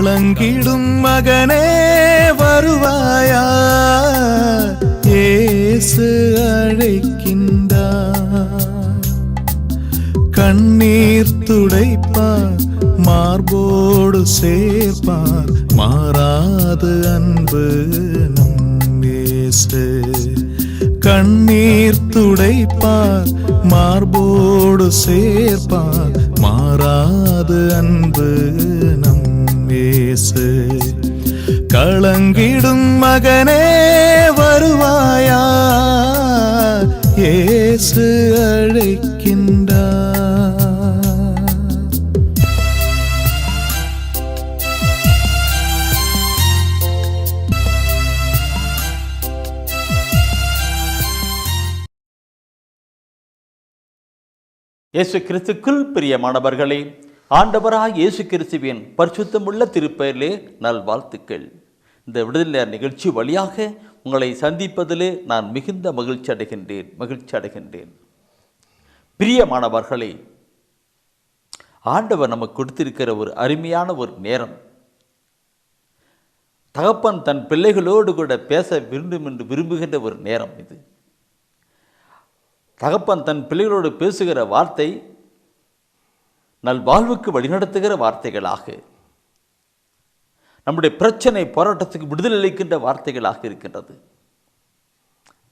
கலங்கிடும் மகனே வருவாயா, இயேசு அழைக்கின்றார். கண்ணீர் துடைப்பார், மார்போடு சேர்ப்பார், மாறாது அன்பு நம் இயேசு. கண்ணீர் துடைப்பார், மார்போடு சேர்ப்பார், மாறாது அன்பு நம் இயேசு. கலங்கிடும் மகனே வருவாயா, இயேசு அழைக்கின்றார். இயேசு கிறிஸ்துக்குள் பிரியமானவர்களே, ஆண்டவராய் இயேசு கிறிஸ்துவின் பரிசுத்தமுள்ள திருப்பெயரிலே நல்வாழ்த்துக்கள். இந்த விடுதலை நிகழ்ச்சி வழியாக உங்களை சந்திப்பதிலே நான் மிகுந்த மகிழ்ச்சி அடைகின்றேன். பிரியமானவர்களே, ஆண்டவர் நமக்கு கொடுத்திருக்கிற ஒரு அருமையான ஒரு நேரம். தகப்பன் தன் பிள்ளைகளோடு கூட பேச வேண்டும் என்று விரும்புகின்ற ஒரு நேரம் இது. தகப்பன் தன் பிள்ளைகளோடு பேசுகிற வார்த்தை நல்வாழ்வுக்கு வழிநடத்துகிற வார்த்தைகளாக, நம்முடைய பிரச்சனை போராட்டத்துக்கு விடுதலை அளிக்கின்ற வார்த்தைகளாக இருக்கின்றது.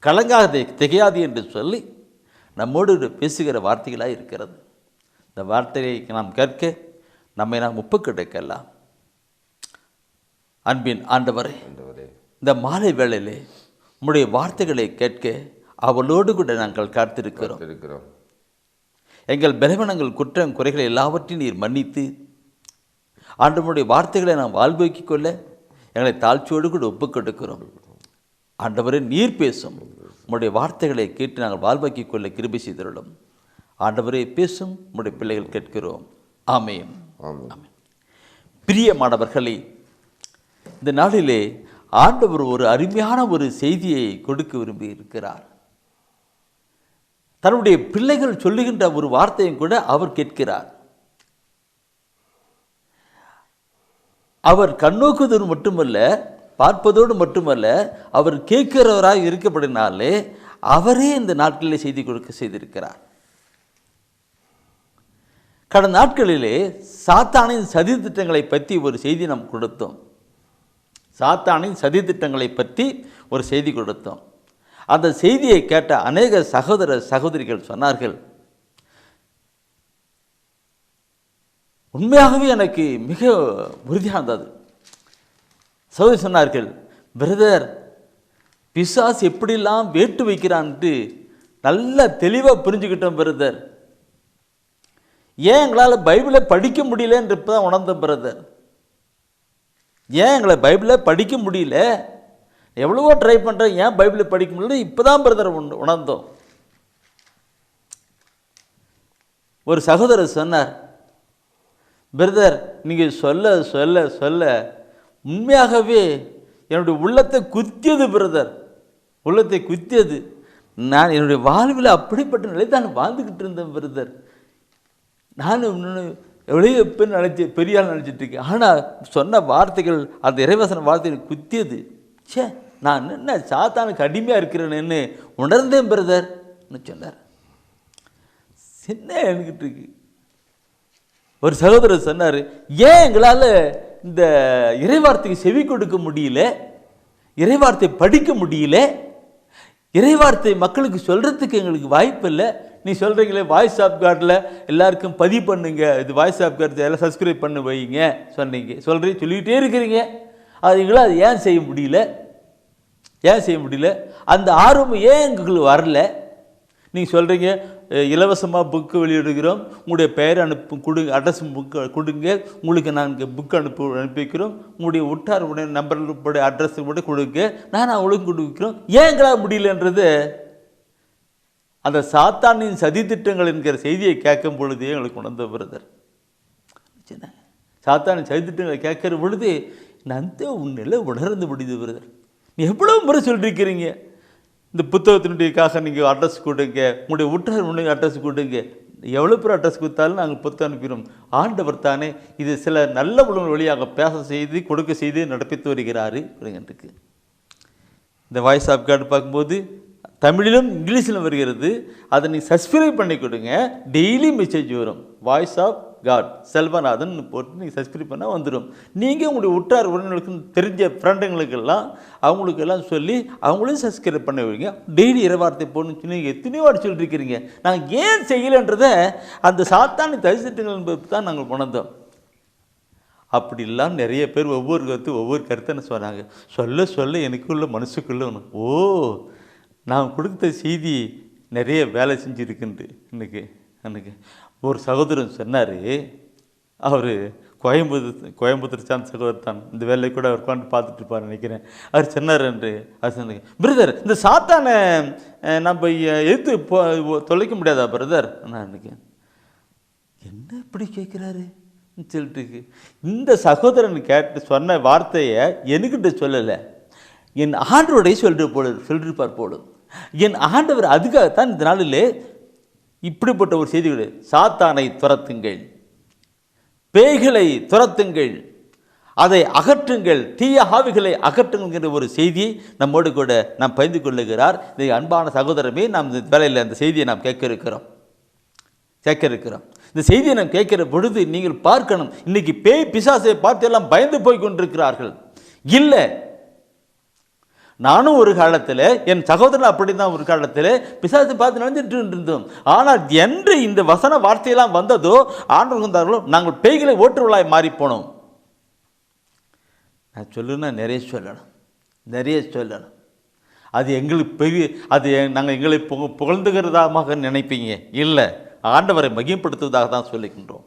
கலங்காதே திகையாது என்று சொல்லி நம்மோடு பேசுகிற வார்த்தைகளாக இருக்கிறது. இந்த வார்த்தையை நாம் கேட்க நம்மை நாம் ஒப்புக்கொடுக்கலாம். அன்பின் ஆண்டவரே, இந்த மாலை வேளையிலே உம்முடைய வார்த்தைகளை கேட்க அவளோடு கூட நாங்கள் காத்திருக்கிறோம். எங்கள் பலவீனங்கள், குற்றம், குறைகளை எல்லாவற்றையும் நீர் மன்னித்து ஆண்டவருடைய வார்த்தைகளை நாம் வாழ்வைக்கிக் கொள்ள எங்களை தாழ்ச்சியோடு கூட ஒப்புக்கொடுக்கிறோம். ஆண்டவரே, நீர் பேசும் உம்முடைய வார்த்தைகளை கேட்டு நாங்கள் வாழ்வைக்கிக் கொள்ள கிருபை செய்திருளும். ஆண்டவரே பேசும், உம்முடைய பிள்ளைகள் கேட்கிறோம். ஆமென். பிரியமானவர்களே, இந்த நாளிலே ஆண்டவர் ஒரு அருமையான ஒரு செய்தியை கொடுக்க விரும்பி இருக்கிறார். தன்னுடைய பிள்ளைகள் சொல்லுகின்ற ஒரு வார்த்தையும் கூட அவர் கேட்கிறார். அவர் கண்ணோக்குவதோடு மட்டுமல்ல, பார்ப்பதோடு மட்டுமல்ல, அவர் கேட்கிறவராக இருக்கப்படினாலே அவரே இந்த நாட்களிலே செய்தி கொடுக்க செய்திருக்கிறார். கடந்த நாட்களிலே சாத்தானின் சதி திட்டங்களை பற்றி ஒரு செய்தி நாம் கொடுத்தோம். சாத்தானின் சதி திட்டங்களை பற்றி ஒரு செய்தி கொடுத்தோம். அந்த செய்தியை கேட்ட அநேக சகோதர சகோதரிகள் சொன்னார்கள், உண்மையாகவே எனக்கு மிக உறுதியானது. சகோதரி சொன்னார்கள், பிரதர், பிசாசு எப்படிலாம் வேட்டு வைக்கிறான்ட்டு நல்லா தெளிவாக புரிஞ்சுக்கிட்டோம் பிரதர். ஏன் எங்களால் பைபிளை படிக்க முடியலன்னு இப்போ தான் உணர்ந்தோம் பிரதர். ஏன் எங்களை பைபிளை படிக்க முடியல, எவ்வளவோ ட்ரை பண்ணுறேன், ஏன் பைபிளை படிக்க முடியல, இப்போ தான் பிரதர் உணர்ந்தோம். ஒரு சகோதரர் சொன்னார், பிரதர் நீங்கள் சொல்ல சொல்ல சொல்ல உண்மையாகவே என்னுடைய உள்ளத்தை குத்தியது பிரதர், உள்ளத்தை குத்தியது. நான் என்னுடைய வாழ்வில் அப்படிப்பட்ட நிலை தான் வாழ்ந்துக்கிட்டு இருந்தேன் பிரதர். நான் எவ்வளோ எப்போ பெரியால் நினச்சிட்டு இருக்கேன். ஆனால் சொன்ன வார்த்தைகள், அந்த இறைவசன வார்த்தைகள் குத்தியது. சே, நான் என்ன சாத்தானுக்கு அடிமையாக இருக்கிறேன்னு உணர்ந்தேன் பிரதர்னு சொன்னார். என்ன என்கிட்ட இருக்கு. ஒரு சகோதரர் சொன்னார், ஏன் எங்களால் இந்த இறைவார்த்தைக்கு செவி கொடுக்க முடியல, இறைவார்த்தை படிக்க முடியல, இறைவார்த்தை மக்களுக்கு சொல்கிறதுக்கு எங்களுக்கு வாய்ப்பு இல்லை. நீ சொல்கிறீங்களே வாய்ஸ் ஆஃப் கார்டில் எல்லாருக்கும் பதிவு பண்ணுங்க, இது வாய்ஸ் ஆஃப் கார்டு எல்லாம் சப்ஸ்கிரைப் பண்ண வைங்க சொன்னீங்க, சொல்லிக்கிட்டே இருக்கிறீங்க. அதுங்களா அது ஏன் செய்ய முடியல, ஏன் செய்ய முடியல, அந்த ஆர்வம் ஏன் எங்களுக்கு வரல? நீங்கள் சொல்கிறீங்க இலவசமாக புக்கு வெளியிடுகிறோம், உங்களுடைய பெயர் கொடுங்க, அட்ரஸ் புக்கு கொடுங்க, உங்களுக்கு நாங்கள் புக்கு அனுப்பி வைக்கிறோம், உங்களுடைய உற்றார் உடைய நம்பருடைய அட்ரஸ் கூட கொடுங்க, நான் அவங்களுக்கு கொடுக்கிறோம். ஏன் எங்களால் முடியலன்றது அந்த சாத்தானின் சதித்திட்டங்கள் என்கிற செய்தியை கேட்கும் பொழுதே எங்களுக்கு உணர்ந்த பிரதர். சாத்தானின் சதித்திட்டங்களை கேட்குற பொழுது நான் உன்னில உணர்ந்து முடியுது பிரதர். நீ எவ்வளோ முறை சொல்லியிருக்கிறீங்க, இந்த புத்தகத்தினுடையக்காக நீங்கள் அட்ரஸ் கொடுங்க, உங்களுடைய உற்றார் உன்னுடைய அட்ரஸ் கொடுங்க. எவ்வளோ பேர் அட்ரஸ் கொடுத்தாலும் நாங்கள் பொறுத்து அனுப்பிடுவோம். ஆண்டவர் தானே இது சில நல்ல உள்ளவர்கள் வழியாக பேச செய்து கொடுக்க செய்து நடப்பித்து வருகிறாரு அப்படிங்கிறதுக்கு. இந்த வாய்ஸ் ஆஃப் கார்டு பார்க்கும்போது தமிழிலும் இங்கிலீஷிலும் வருகிறது. அதை நீங்கள் சப்ஸ்கிரைப் பண்ணி கொடுங்க, டெய்லி மெசேஜ் வரும். வாய்ஸ் ஆஃப் காட் செல்வநாதன் போட்டு நீங்கள் சப்ஸ்கிரைப் பண்ணால் வந்துடும். நீங்கள் உங்களுடைய உற்றார் உறவினர்களுக்கு தெரிஞ்ச ஃப்ரெண்டுங்களுக்கெல்லாம் அவங்களுக்கெல்லாம் சொல்லி அவங்களையும் சப்ஸ்கிரைப் பண்ண வைங்க. டெய்லி இறைவார்த்தை போடணும்னு சொல்லி நீங்கள் எத்தனையோ வாட்டி சொல்லிட்டு இருக்கிறீங்க. நாங்கள் ஏன் செய்யலைன்றதை அந்த சாத்தானி தரிசிட்டங்கள் என்பது தான் நாங்கள் உணர்ந்தோம். அப்படிலாம் நிறைய பேர் ஒவ்வொரு கருத்தை சொன்னாங்க. சொல்ல சொல்ல எனக்குள்ள மனசுக்குள்ள ஓ நான் கொடுத்த செய்தி நிறைய வேலை செஞ்சுருக்குன்ட்டு. எனக்கு ஒரு சகோதரன் சொன்னார், அவர் கோயம்புத்தூர் சார்ந்த சகோதரர் தான், இந்த வேலையை கூட அவர் உட்காந்து பார்த்துட்டு இருப்பார் நினைக்கிறேன். அவர் சொன்னார் என்று அது சொன்னாங்க, பிரதர் இந்த சாத்தானை நம்ம எதிர்த்து தொலைக்க முடியாதா பிரதர்? நான் நினைக்கிறேன் என்ன இப்படி கேட்குறாரு சொல்லிட்டு. இந்த சகோதரன் கேட்டு சொன்ன வார்த்தையை எனக்கிட்ட சொல்லலை, என் ஆண்டவருடைய சொல்லிருப்பார் போலும். என் ஆண்டவர் அதுக்காகத்தான் இந்த நாளிலே இப்படிப்பட்ட ஒரு செய்தி, சாத்தானை துரத்துங்கள், பேய்களை துரத்துங்கள், அதை அகற்றுங்கள், தீய ஆவிகளை அகற்றுங்கிற ஒரு செய்தியை நம்மோடு கூட நாம் பகிர்ந்து கொள்ளுகிறார். இந்த அன்பான சகோதரமே, நாம் இந்த வேலையில் அந்த செய்தியை நாம் கேட்க இருக்கிறோம். இந்த செய்தியை நாம் கேட்கிற பொழுது நீங்கள் பார்க்கணும், இன்னைக்கு பேய் பிசாசை பார்த்து எல்லாம் பயந்து போய் கொண்டிருக்கிறார்கள். இல்லை, நானும் ஒரு காலத்தில், என் சகோதரன் அப்படி தான் ஒரு காலத்தில் பிசாசை பார்த்து நடந்துட்டு இருந்தோம். ஆனால் என்று இந்த வசன வார்த்தையெல்லாம் வந்ததோ ஆண்டவர் வந்தார்களோ நாங்கள் பேய்களை ஓட்டுவளாய் மாறி போனோம். நான் சொல்லுன்னா நிறைய சொல்லணும். அது எங்களுக்கு பெரிய, அது நாங்கள் எங்களை புகழ்ந்துகிறதாக நினைப்பீங்க. இல்லை, ஆண்டவரை மகிமைப்படுத்துவதாக தான் சொல்லிக்கின்றோம்.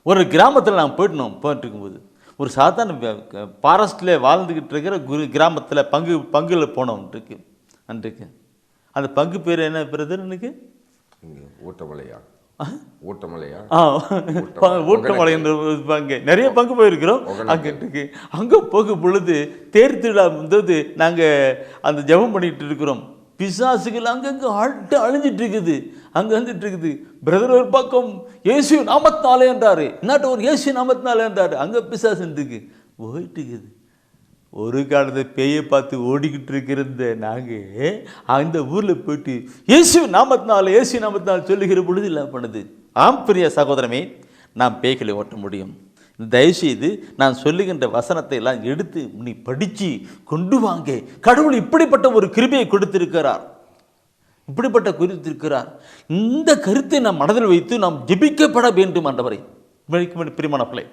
ஒரு கிராமத்தில் நான் போயிட்டு இருக்கும்போது ஒரு சாதாரண ஃபாரஸ்ட்டில் வாழ்ந்துக்கிட்டு இருக்கிற கிராமத்தில் பங்குல போனோம் அன்றைக்கு. அந்த பங்கு பேர் என்ன பிரதர்? எனக்கு ஊட்டமலை என்ற பங்கு, நிறைய பங்கு போயிருக்கிறோம். அங்கே போகும் பொழுது தேர் திருவிழா வந்தது, நாங்கள் அந்த ஜெபம் பண்ணிட்டு இருக்கிறோம். பிசாசுகள் அங்கங்கே அழிஞ்சிட்டு இருக்குது, அங்கே வந்துட்டு இருக்குது. பிரதர் ஒரு பக்கம் இயேசு நாமத்தினாலே என்றாரு, இன்னாட்ட ஒரு இயேசு நாமத்தினாலே என்றாரு. அங்கே பிசாசு இருக்கு போயிட்டு இருக்குது. ஒரு காலத்தை பேயை பார்த்து ஓடிக்கிட்டு இருக்கிறத நாங்கள் அந்த ஊரில் போயிட்டு இயேசு நாமத்தினால சொல்லுகிற பொழுது இல்லை பண்ணுது. ஆம் பிரிய சகோதரமே, நாம் பேய்களை ஓட்ட முடியும். தயவுசெய்து நான் சொல்லுகின்ற வசனத்தை எல்லாம் எடுத்து நீ படித்து கொண்டு வாங்க. கடவுள் இப்படிப்பட்ட ஒரு கிருபையை கொடுத்திருக்கிறார். இந்த கருத்தை நாம் மனதில் வைத்து நாம் ஜெபிக்கப்பட வேண்டும். ஆண்டவரை பிரியமானவர்களே,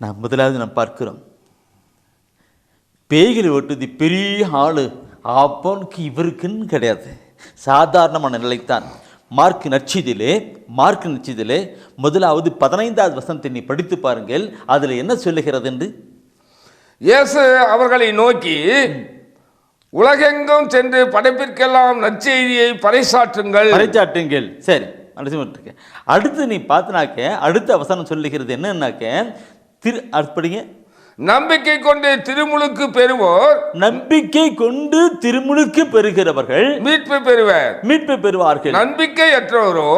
நாம் முதலாவது நாம் பார்க்கிறோம், பேய்களை ஓட்டுவது பெரிய ஆளு அப்போனுக்கு இவருக்குன்னு கிடையாது, சாதாரணமான நிலைத்தான். மார்க் நற்செய்தியிலே முதலாவது 15வது வசனத்தை நீ படித்து பாருங்கள். அதில் என்ன சொல்லுகிறது என்று. இயேசு அவர்களை நோக்கி, உலகெங்கும் சென்று படைப்பிற்கெல்லாம் நற்செய்தியை பறைசாற்றுங்கள். சரி, அடுத்து நீ பார்த்தினாக்க அடுத்த வசனம் சொல்லுகிறது என்னன்னாக்க, அப்படிங்க, நம்பிக்கை கொண்டு திருமுழுக்கு பெறுவோர், நம்பிக்கை கொண்டு திருமுழுக்கு பெறுகிறவர்கள் மீட்பு பெறுவார்கள். நம்பிக்கை அற்றவரோ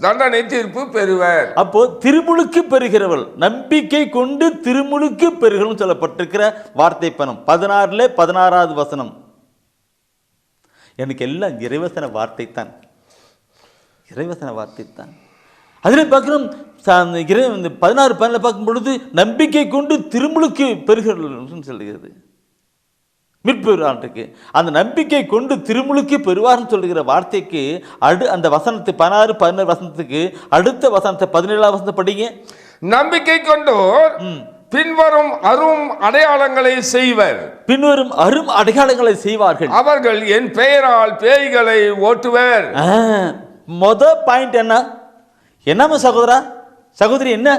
தண்டனை தீர்ப்பு பெறுவர். அப்போ திருமுழுக்கு பெறுகிறவர்கள், நம்பிக்கை கொண்டு திருமுழுக்கு பெறுகிறவர்கள் சொல்லப்பட்டிருக்கிற வார்த்தை பணம் 16வது வசனம். எனக்கு எல்லாம் இறைவசன வார்த்தை தான். அதில் பார்க்கிறோம் 16 பார்க்கும் பொழுது நம்பிக்கை கொண்டு திருமுழுக்கு பெறுகிறவர்கள் சொல்லுகிறது மீட்புக்கு. அந்த நம்பிக்கை கொண்டு திருமுழுக்கு பெறுவார்னு சொல்லுகிற வார்த்தைக்கு அந்த வசனத்தை 16 வசனத்துக்கு அடுத்த வசனத்தை 17வது வசனத்தை படிங்க. நம்பிக்கை கொண்டு பின்வரும் அரும் அடையாளங்களை செய்வார்கள், அவர்கள் என் பெயரால் பேய்களை ஓட்டுவர். பாயிண்ட் என்னமா சகோதரி என்ன?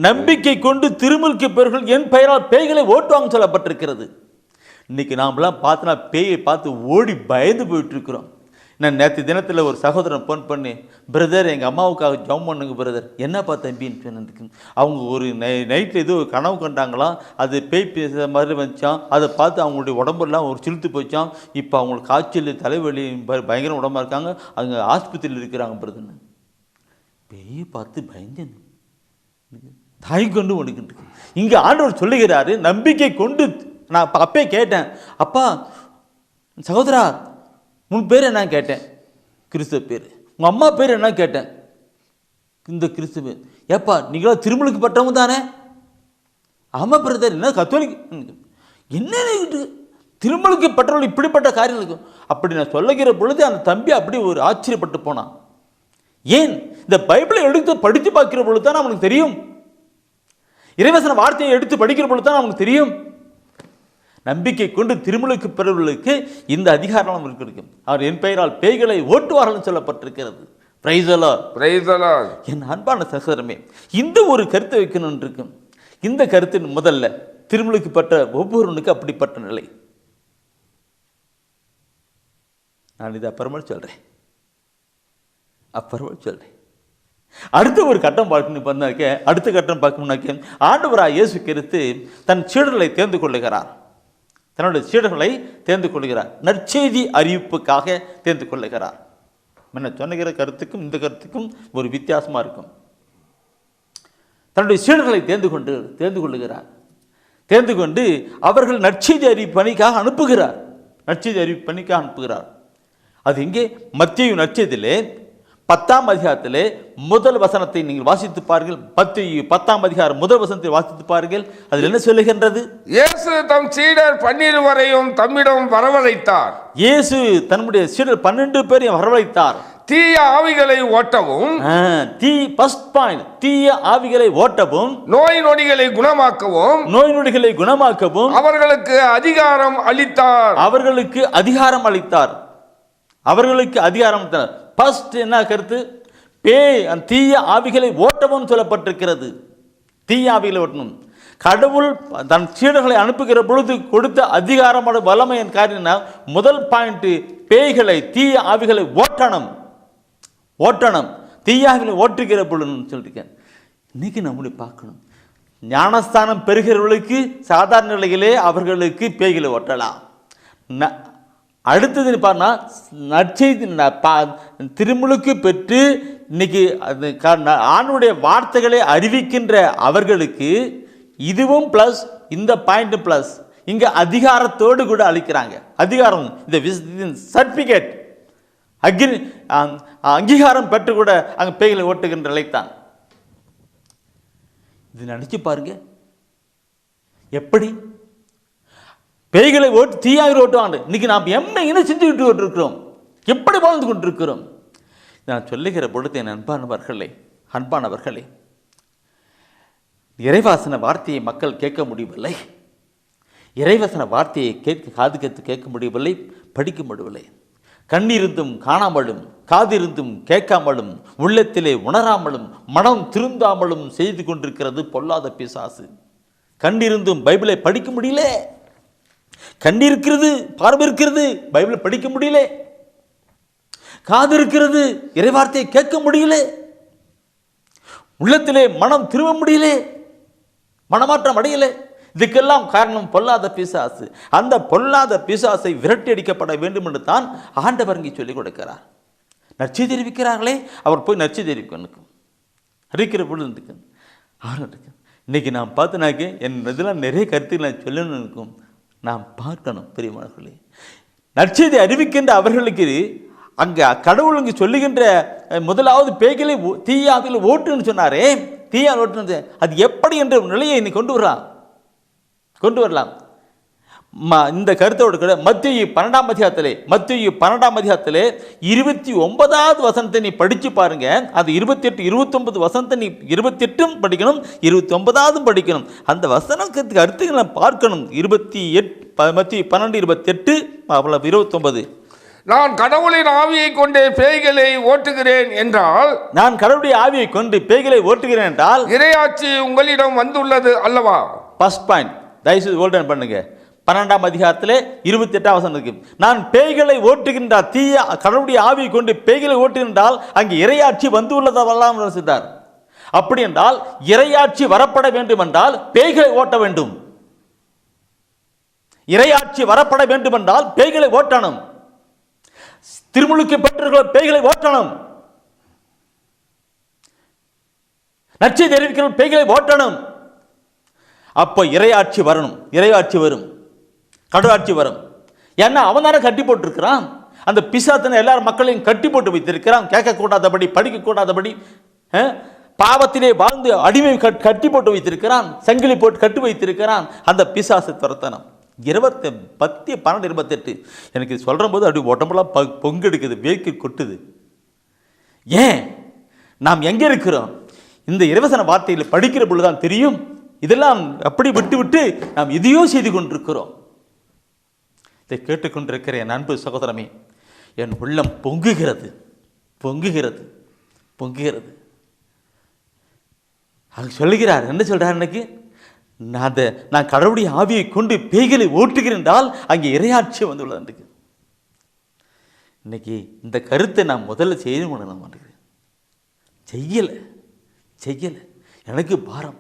நம்பிக்கை கொண்டு திருமுழுக்கு பெறுகிறவர்கள் என் பெயரால் பேய்களை ஓட்டுவாங்க சொல்லப்பட்டிருக்கிறது. இன்னைக்கு நாமெல்லாம் பார்த்தோன்னா பேயை பார்த்து ஓடி பயந்து போயிட்டு இருக்கிறோம். நான் நேற்று தினத்தில் ஒரு சகோதரன் ஃபோன் பண்ணி, பிரதர் எங்கள் அம்மாவுக்காக ஜெபம் பண்ணுங்க பிரதர். என்னப்பா தம்பின்னு சொன்னதுக்கு, அவங்க ஒரு நைட்டில் ஏதோ கனவு கண்டாங்களாம், அது பேய் பேசுகிற மாதிரி வந்துச்சான், அதை பார்த்து அவங்களுடைய உடம்பெல்லாம் ஒரு சிலுத்து போச்சான், இப்போ அவங்களுக்கு காய்ச்சல் தலைவலி பயங்கர உடம்பா இருக்காங்க, அவங்க ஆஸ்பத்திரியில் இருக்கிறாங்க பிரதர்னு. பேயை பார்த்து பயந்து தாய் கொண்டு ஒடுக்கிட்டு இங்கே ஆண்டவர் சொல்லுகிறாரு, நம்பிக்கை கொண்டு. நான் அப்பே கேட்டேன், அப்பா சகோதரா உன் பேர் என்ன கேட்டேன், கிறிஸ்துவ பேர். உங்கள் அம்மா பேர் என்ன கேட்டேன், இந்த கிறிஸ்துவ. ஏப்பா நீங்களும் திருமலுக்கு பட்டவங்க தானே? ஆமாம் பிரதர். என்ன கத்தோலிக்? என்ன திருமலுக்கு பட்டவர்கள் இப்படிப்பட்ட காரியம் இருக்கும். அப்படி நான் சொல்லுகிற பொழுது அந்த தம்பி அப்படி ஒரு ஆச்சரியப்பட்டு போனான். ஏன்? இந்த பைபிளை எடுத்து படித்து பார்க்கிற பொழுது தான் அவனுக்கு தெரியும். இறைவசன வார்த்தையை எடுத்து படிக்கிற பொழுது தான் அவனுக்கு தெரியும். நம்பிக்கை கொண்டு திருமுழுக்கு பெறுவர்களுக்கு இந்த அதிகாரம் இருக்கும். அவர் என் பெயரால் பேய்களை ஓட்டுவார்கள் சொல்லப்பட்டிருக்கிறது. Praise the lord, praise the lord. என் அன்பான சகோதரமே, இந்த ஒரு கருத்தை வைக்கணும் இருக்கும். இந்த கருத்தின் முதல்ல திருமுழுக்கு பெற்ற ஒவ்வொருவனுக்கு அப்படிப்பட்ட நிலை. நான் இதை அப்புறமா சொல்றேன். அடுத்த ஒரு கட்டம் பார்க்கணும். அடுத்த கட்டம் பார்க்கணும்னாக்க ஆண்டவராய் இயேசு கிறிஸ்து தன் சீடர்களை தேர்ந்து கொள்ளுகிறார். தன்னுடைய சீடர்களை தேர்ந்து கொள்கிறார். நற்செய்தி அறிவிப்புக்காக தேர்ந்து கொள்ளுகிறார். என்ன சொன்னுகிற கருத்துக்கும் இந்த கருத்துக்கும் ஒரு வித்தியாசமாக இருக்கும். தன்னுடைய சீடர்களை தேர்ந்து கொள்ளுகிறார். தேர்ந்து கொண்டு அவர்கள் நற்செய்தி அறிவிப்பு பணிக்காக அனுப்புகிறார். அது இங்கே மத்தேயு நற்செய்தியிலே 10ஆம் அதிகாரத்திலே முதல் வசனத்தை நீங்கள் வாசித்து பாருங்கள். 10ஆம் அதிகாரம் முதல் வசனத்தை வாசித்து பாருங்கள். அதில் என்ன சொல்லுகின்றது? இயேசு தம் சீடர் 12 வரையும் தம்மிடம் வரவழைத்தார். இயேசு தன்னுடைய சீடர் 12 பேரையும் வரவழைத்தார். தீய ஆவிகளை ஓட்டவும், தீய ஆவிகளை ஓட்டவும், நோய் நொடிகளை குணமாக்கவும் அவர்களுக்கு அதிகாரம் அளித்தார். ஃபர்ஸ்ட் என்ன கருத்து? பேய் தீய ஆவிகளை ஓட்டவும் சொல்லப்பட்டிருக்கிறது. தீய ஆவிகளை ஓட்டணும். கடவுள் தன் சீடர்களை அனுப்புகிற பொழுது கொடுத்த அதிகாரமான வல்லமையின் காரியம் முதல் பாயிண்ட், பேய்களை தீய ஆவிகளை ஓட்டணும். தீய ஆவிகளை ஓட்டுகிற பொழுதுன்னு சொல்லியிருக்கேன். இன்னைக்கு நம்முடைய பார்க்கணும், ஞானஸ்தானம் பெறுகிறவர்களுக்கு சாதாரண நிலையிலே அவர்களுக்கு பேய்களை ஓட்டலாம். அடுத்தது பார்த்தா நற்செய்தி திருமுழுக்கு பெற்று இன்னைக்கு ஆணுடைய வார்த்தைகளை அறிவிக்கின்ற அவர்களுக்கு இதுவும் பிளஸ், இந்த பாயிண்ட் பிளஸ், இங்கே அதிகாரத்தோடு கூட அளிக்கிறாங்க. அதிகாரம், இந்த சர்டிஃபிகேட் அங்கீகாரம் பெற்று கூட அங்கே பேய்களை ஓட்டுகின்ற நிலைத்தான். இது நினைச்சு பாருங்க, எப்படி பேய்களை ஓட்டு தீயாக ஓட்டுவாங்க. இன்னைக்கு நாம் என்ன செஞ்சுக்கிட்டு இருக்கிறோம், எப்படி வாழ்ந்து கொண்டிருக்கிறோம். நான் சொல்லுகிற பொழுது என் அன்பானவர்களே, இறைவாசன வார்த்தையை மக்கள் கேட்க முடியவில்லை. இறைவசன வார்த்தையை காது கேட்க முடியவில்லை, படிக்க முடியவில்லை. கண்ணிருந்தும் காணாமலும், காதிருந்தும் கேட்காமலும், உள்ளத்திலே உணராமலும், மனம் திருந்தாமலும் செய்து கொண்டிருக்கிறது பொல்லாத பிசாசு. கண்ணிருந்தும் பைபிளை படிக்க முடியல, கண் இருக்கிறது, பார்வை இருக்கிறது, பைபிளை படிக்க முடியல. காது இருக்கிறது, இறைவார்த்தையை கேட்க முடியல. உள்ளத்திலே மனம் திரும்ப முடியல, மனமாற்றம் அடையல. இதுக்கெல்லாம் காரணம் பொல்லாத பிசாசு. அந்த பொல்லாத பிசாசை விரட்டி அடிக்கப்பட வேண்டும் என்று தான் ஆண்டவர் இங்கே சொல்லிக் கொடுக்கிறார். நற்செய்தி தெரிவிக்கிறார்களே, அவர் போய் நற்செய்தி தெரிவிக்கணும், அறிக்கிற பொழுது இன்னைக்கு நாம் பார்த்தினாக்க என் இதெல்லாம் நிறைய கருத்துக்கள் நான் சொல்லணும் இருக்கும். நாம் பார்க்கணும் பெரியவர்களே, நற்செய்தி அறிவிக்கின்ற அவர்களுக்கு அங்கே கடவுள் இங்கே சொல்லுகின்ற முதலாவது பேய்களை தீயாவில் ஓட்டுன்னு சொன்னாரே, தீயாவில் ஓட்டுனது அது எப்படி என்ற நிலையை இன்னைக்கு கொண்டு வரலாம். இந்த கருத்தோடு கூட மத்தேயு 12ஆம் அதிகாரத்திலே 29வது வசனத்தை நீ படித்து பாருங்க. அது 28 29 வசனத்தை நீ 28 படிக்கணும், 29வது படிக்கணும். அந்த வசனத்துக்கு அர்த்தங்களை பார்க்கணும். 28 மத்தேயு 12:28 29. நான் கடவுளின் ஆவியை கொண்டு பேய்களை ஓட்டுகிறேன் என்றால், நான் கடவுளுடைய ஆவியை கொண்டு பேய்களை ஓட்டுகிறேன் என்றால் இறையாட்சி உங்களிடம் வந்துள்ளது அல்லவா? ஃபர்ஸ்ட் பாயிண்ட், தயவுசெய்து ஹோல்ட் பண்ணுங்க. 12ஆம் அதிகாரத்திலே 28ஆம் வசனம் இருக்கு. நான் பேய்களை ஓட்டுகின்றால், தீய கடவுளுடைய ஆவியை கொண்டு பேய்களை ஓட்டுகின்றால் அங்கே இறையாட்சி வந்து உள்ளதெல்லாம் சொல்றார். அப்படி என்றால் இறையாட்சி வரப்பட வேண்டும் என்றால் பேய்களை ஓட்ட வேண்டும். இறையாட்சி வரப்பட வேண்டும் என்றால் பேய்களை ஓட்டணும். திருமுழுக்கு பெற்றவர்கள் பேய்களை ஓட்டணும். நற்செய்தி அறிவிக்கிற பேய்களை ஓட்டணும். அப்போ இறையாட்சி வரணும். இறையாட்சி வரும், கடவுளாட்சி வரும். ஏன்னா அவன் தானே கட்டி போட்டிருக்கிறான். அந்த பிசாத்தின எல்லாரும் மக்களையும் கட்டி போட்டு வைத்திருக்கிறான். கேட்கக்கூடாதபடி, படிக்கக்கூடாதபடி, பாவத்திலே வாழ்ந்து அடிமை கட்டி போட்டு வைத்திருக்கிறான். சங்கிலி போட்டு கட்டி வைத்திருக்கிறான். அந்த பிசாசு துரத்தனம். 10/12/28 எனக்கு சொல்கிற போது அப்படி உடம்பெல்லாம் பொங்கெடுக்குது, வேர்க்கு கொட்டுது. ஏன் நாம் எங்கே இருக்கிறோம்? இந்த இறைவசன வார்த்தையில் படிக்கிற பொழுதுதான் தெரியும். இதெல்லாம் அப்படி விட்டு விட்டு நாம் எதையோ செய்து கொண்டிருக்கிறோம். இதை கேட்டுக்கொண்டிருக்கிற என் அன்பு சகோதரமே, என் உள்ளம் பொங்குகிறது, பொங்குகிறது, பொங்குகிறது. அங்க சொல்லுகிறார், என்ன சொல்றார்? எனக்கு நான் கடவுளுடைய ஆவியை கொண்டு பேய்களை ஓட்டுகிறேன் என்றால் அங்கே இறையாட்சி வந்துள்ளது. இன்னைக்கு இந்த கருத்தை நான் முதல்ல செய்ய மாட்டேங்கிறேன். செய்யலை. எனக்கு பாரம்.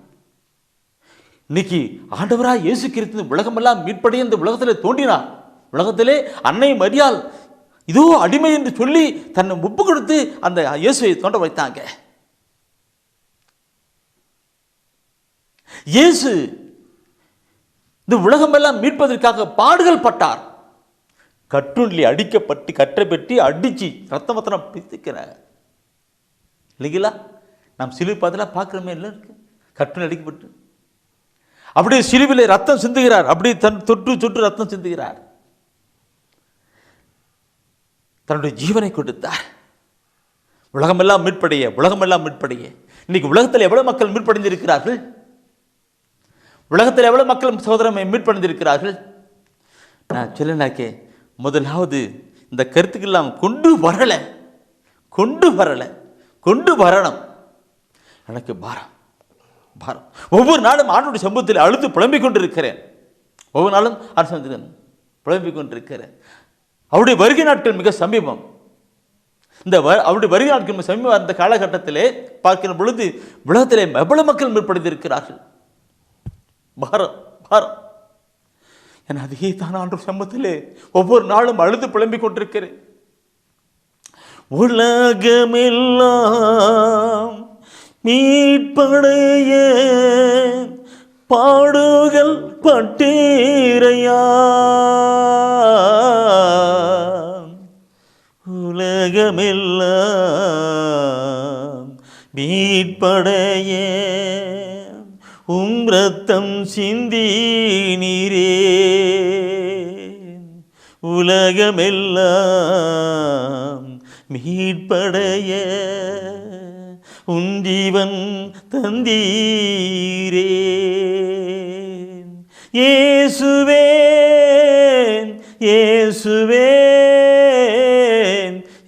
இன்னைக்கு ஆண்டவராக இயேசு கிறிஸ்து உலகமெல்லாம் மீட்படைய இந்த உலகத்தில் தோன்றினார். உலகத்திலே அன்னை மரியாள் இதோ அடிமை என்று சொல்லி தன்னை ஒப்பு கொடுத்து அந்த இயேசுவை தோன்ற வைத்தாங்க. இயேசு இந்த உலகமெல்லாம் மீட்பதற்காக பாடுகள் பட்டார். கட்டுண்டி அடிக்கப்பட்டு, கற்றை பெற்றி அடிச்சு ரத்தம் பிடித்துக்கிறார் இல்லைங்களா? நாம் சிலுவை பார்த்தெல்லாம் பார்க்குறோமே, இல்லை கட்டுண்டி அடிக்கப்பட்டு அப்படியே சிலுவிலே ரத்தம் சிந்துகிறார். அப்படியே தொற்று ரத்தம் சிந்துகிறார். தன்னுடைய ஜீவனை கொடுத்தார். உலகமெல்லாம் மீட்படைய. இன்னைக்கு உலகத்தில் எவ்வளவு மக்கள் மீட்படைந்திருக்கிறார்கள்? உலகத்தில் எவ்வளவு மக்கள் சகோதரமை மீட்படைந்திருக்கிறார்கள்? நான் சொல்லனாக்கே, முதலாவது இந்த கருத்துக்கெல்லாம் கொண்டு வரணும். எனக்கு பாரம். ஒவ்வொரு நாளும் ஆண்டவருடைய சமூகத்தில் அழுது புலம்பிக் கொண்டிருக்கிறேன். ஒவ்வொரு நாளும் புலம்பிக் கொண்டிருக்கிறேன். அவருடைய வருகை நாட்கள் மிக சமீபம். அவருடைய வருகை நாட்கள் சமீபம். அந்த காலகட்டத்திலே பார்க்கிற பொழுது உலகத்திலே எவ்வளவு மக்கள் மீட்படைந்திருக்கிறார்கள்? பாரம். என அதே தான் ஆண்டவர் சமூகத்திலே ஒவ்வொரு நாளும் அழுது புலம்பிக் கொண்டிருக்கிறேன். உலகமெல்லாம் மீட்படைய பாடுகள் பட்டீரையா, உலகமெல்லாம் மீட்படைய ரத்தம் சிந்தி நீரே, உலகமெல்லாம் மீட்படைய உஞ்சீவன் தந்தீரே. இயேசுவே இயேசுவே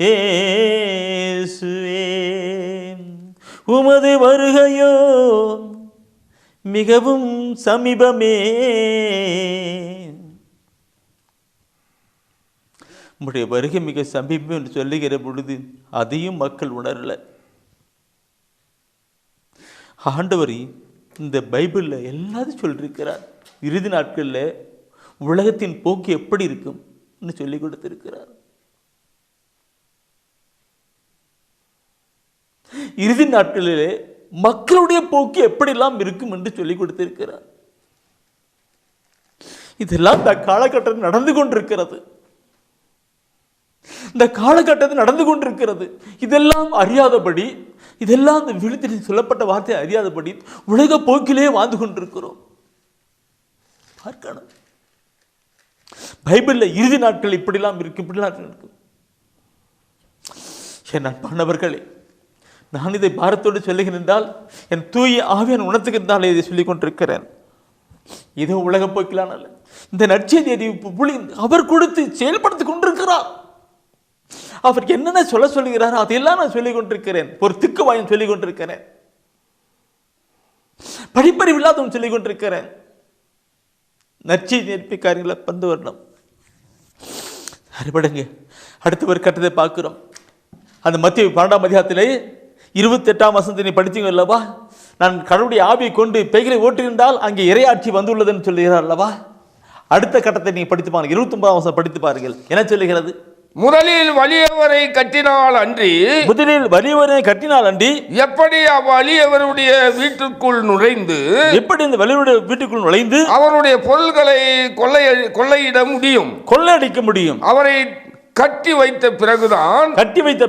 இயேசுவே, உமது வருகையோ மிகவும் சமீபமே. உம்முடைய வருகை மிக சமீபம் என்று சொல்லுகிற பொழுது அதையும் மக்கள் உணரல. ஆண்டவர் இந்த பைபிளில் எல்லாத்தையும் சொல்லியிருக்கிறார். இறுதி நாட்களில் உலகத்தின் போக்கு எப்படி இருக்கும் சொல்லி கொடுத்திருக்கிறார். இறுதி நாட்களிலே மக்களுடைய போக்கு எப்படிலாம் இருக்கும் என்று சொல்லிக் கொடுத்திருக்கிறார். இதெல்லாம் இந்த காலகட்டத்தில் நடந்து கொண்டிருக்கிறது. இந்த காலகட்டத்தில் நடந்து கொண்டிருக்கிறது. இதெல்லாம் அறியாதபடி, இதெல்லாம் இந்த விழுத்தில் சொல்லப்பட்ட வார்த்தை அறியாதபடி உலக போக்கிலே வாழ்ந்து கொண்டிருக்கிறோம். பார்க்கணும், பைபிளில் இறுதி நாட்கள் இப்படிலாம் இருக்கும், இப்படிலாம் இருக்கும். என் அன்பானவர்களே, நான் இதை பாரத்தோடு சொல்லுகிறேன். என் தூய ஆவியான் உணர்த்துகின்றால் இதை சொல்லிக் கொண்டிருக்கிறேன். இது உலக போக்கிலான இந்த நற்செய்தி அறிவிப்பு அவர் கொடுத்து செயல்படுத்திக் கொண்டிருக்கிறார். அவர் என்னென்ன சொல்லுகிறார் அதையெல்லாம் நான் சொல்லிக் கொண்டிருக்கிறேன். ஒரு திக்குவாயும் சொல்லிக் கொண்டிருக்கிறேன். படிப்பறிவு இல்லாதவன் சொல்லிக் கொண்டிருக்கிறேன். நற்செய்தி நேர்ப்பை காரியங்களை பந்து வரணும். அறிபடுங்க. அடுத்த ஒரு கட்டத்தை பார்க்குறோம். அந்த மத்திய 12ஆம் அதிகாரத்திலே 28ஆம் வசனத்தை படித்தீங்க அல்லவா? நான் கடவுளுடைய ஆவியை கொண்டு பேய்களை ஓட்டியிருந்தால் அங்கே இறையாட்சி வந்துள்ளதுன்னு சொல்லுகிறார் அல்லவா? அடுத்த கட்டத்தை நீங்கள் படித்து பாருங்கள். 29ஆம் வசனம் படித்து பாருங்கள். என்ன சொல்லுகிறது? முதலில் வலியவரை கட்டினால் அன்றி எப்படி அவ்வலியவருடைய வீட்டுக்குள் நுழைந்து இந்த வலியவருடைய வீட்டுக்குள் நுழைந்து அவருடைய பொருள்களை கொள்ளையிட முடியும், கொள்ளையடிக்க முடியும். அவரை கட்டி வைத்த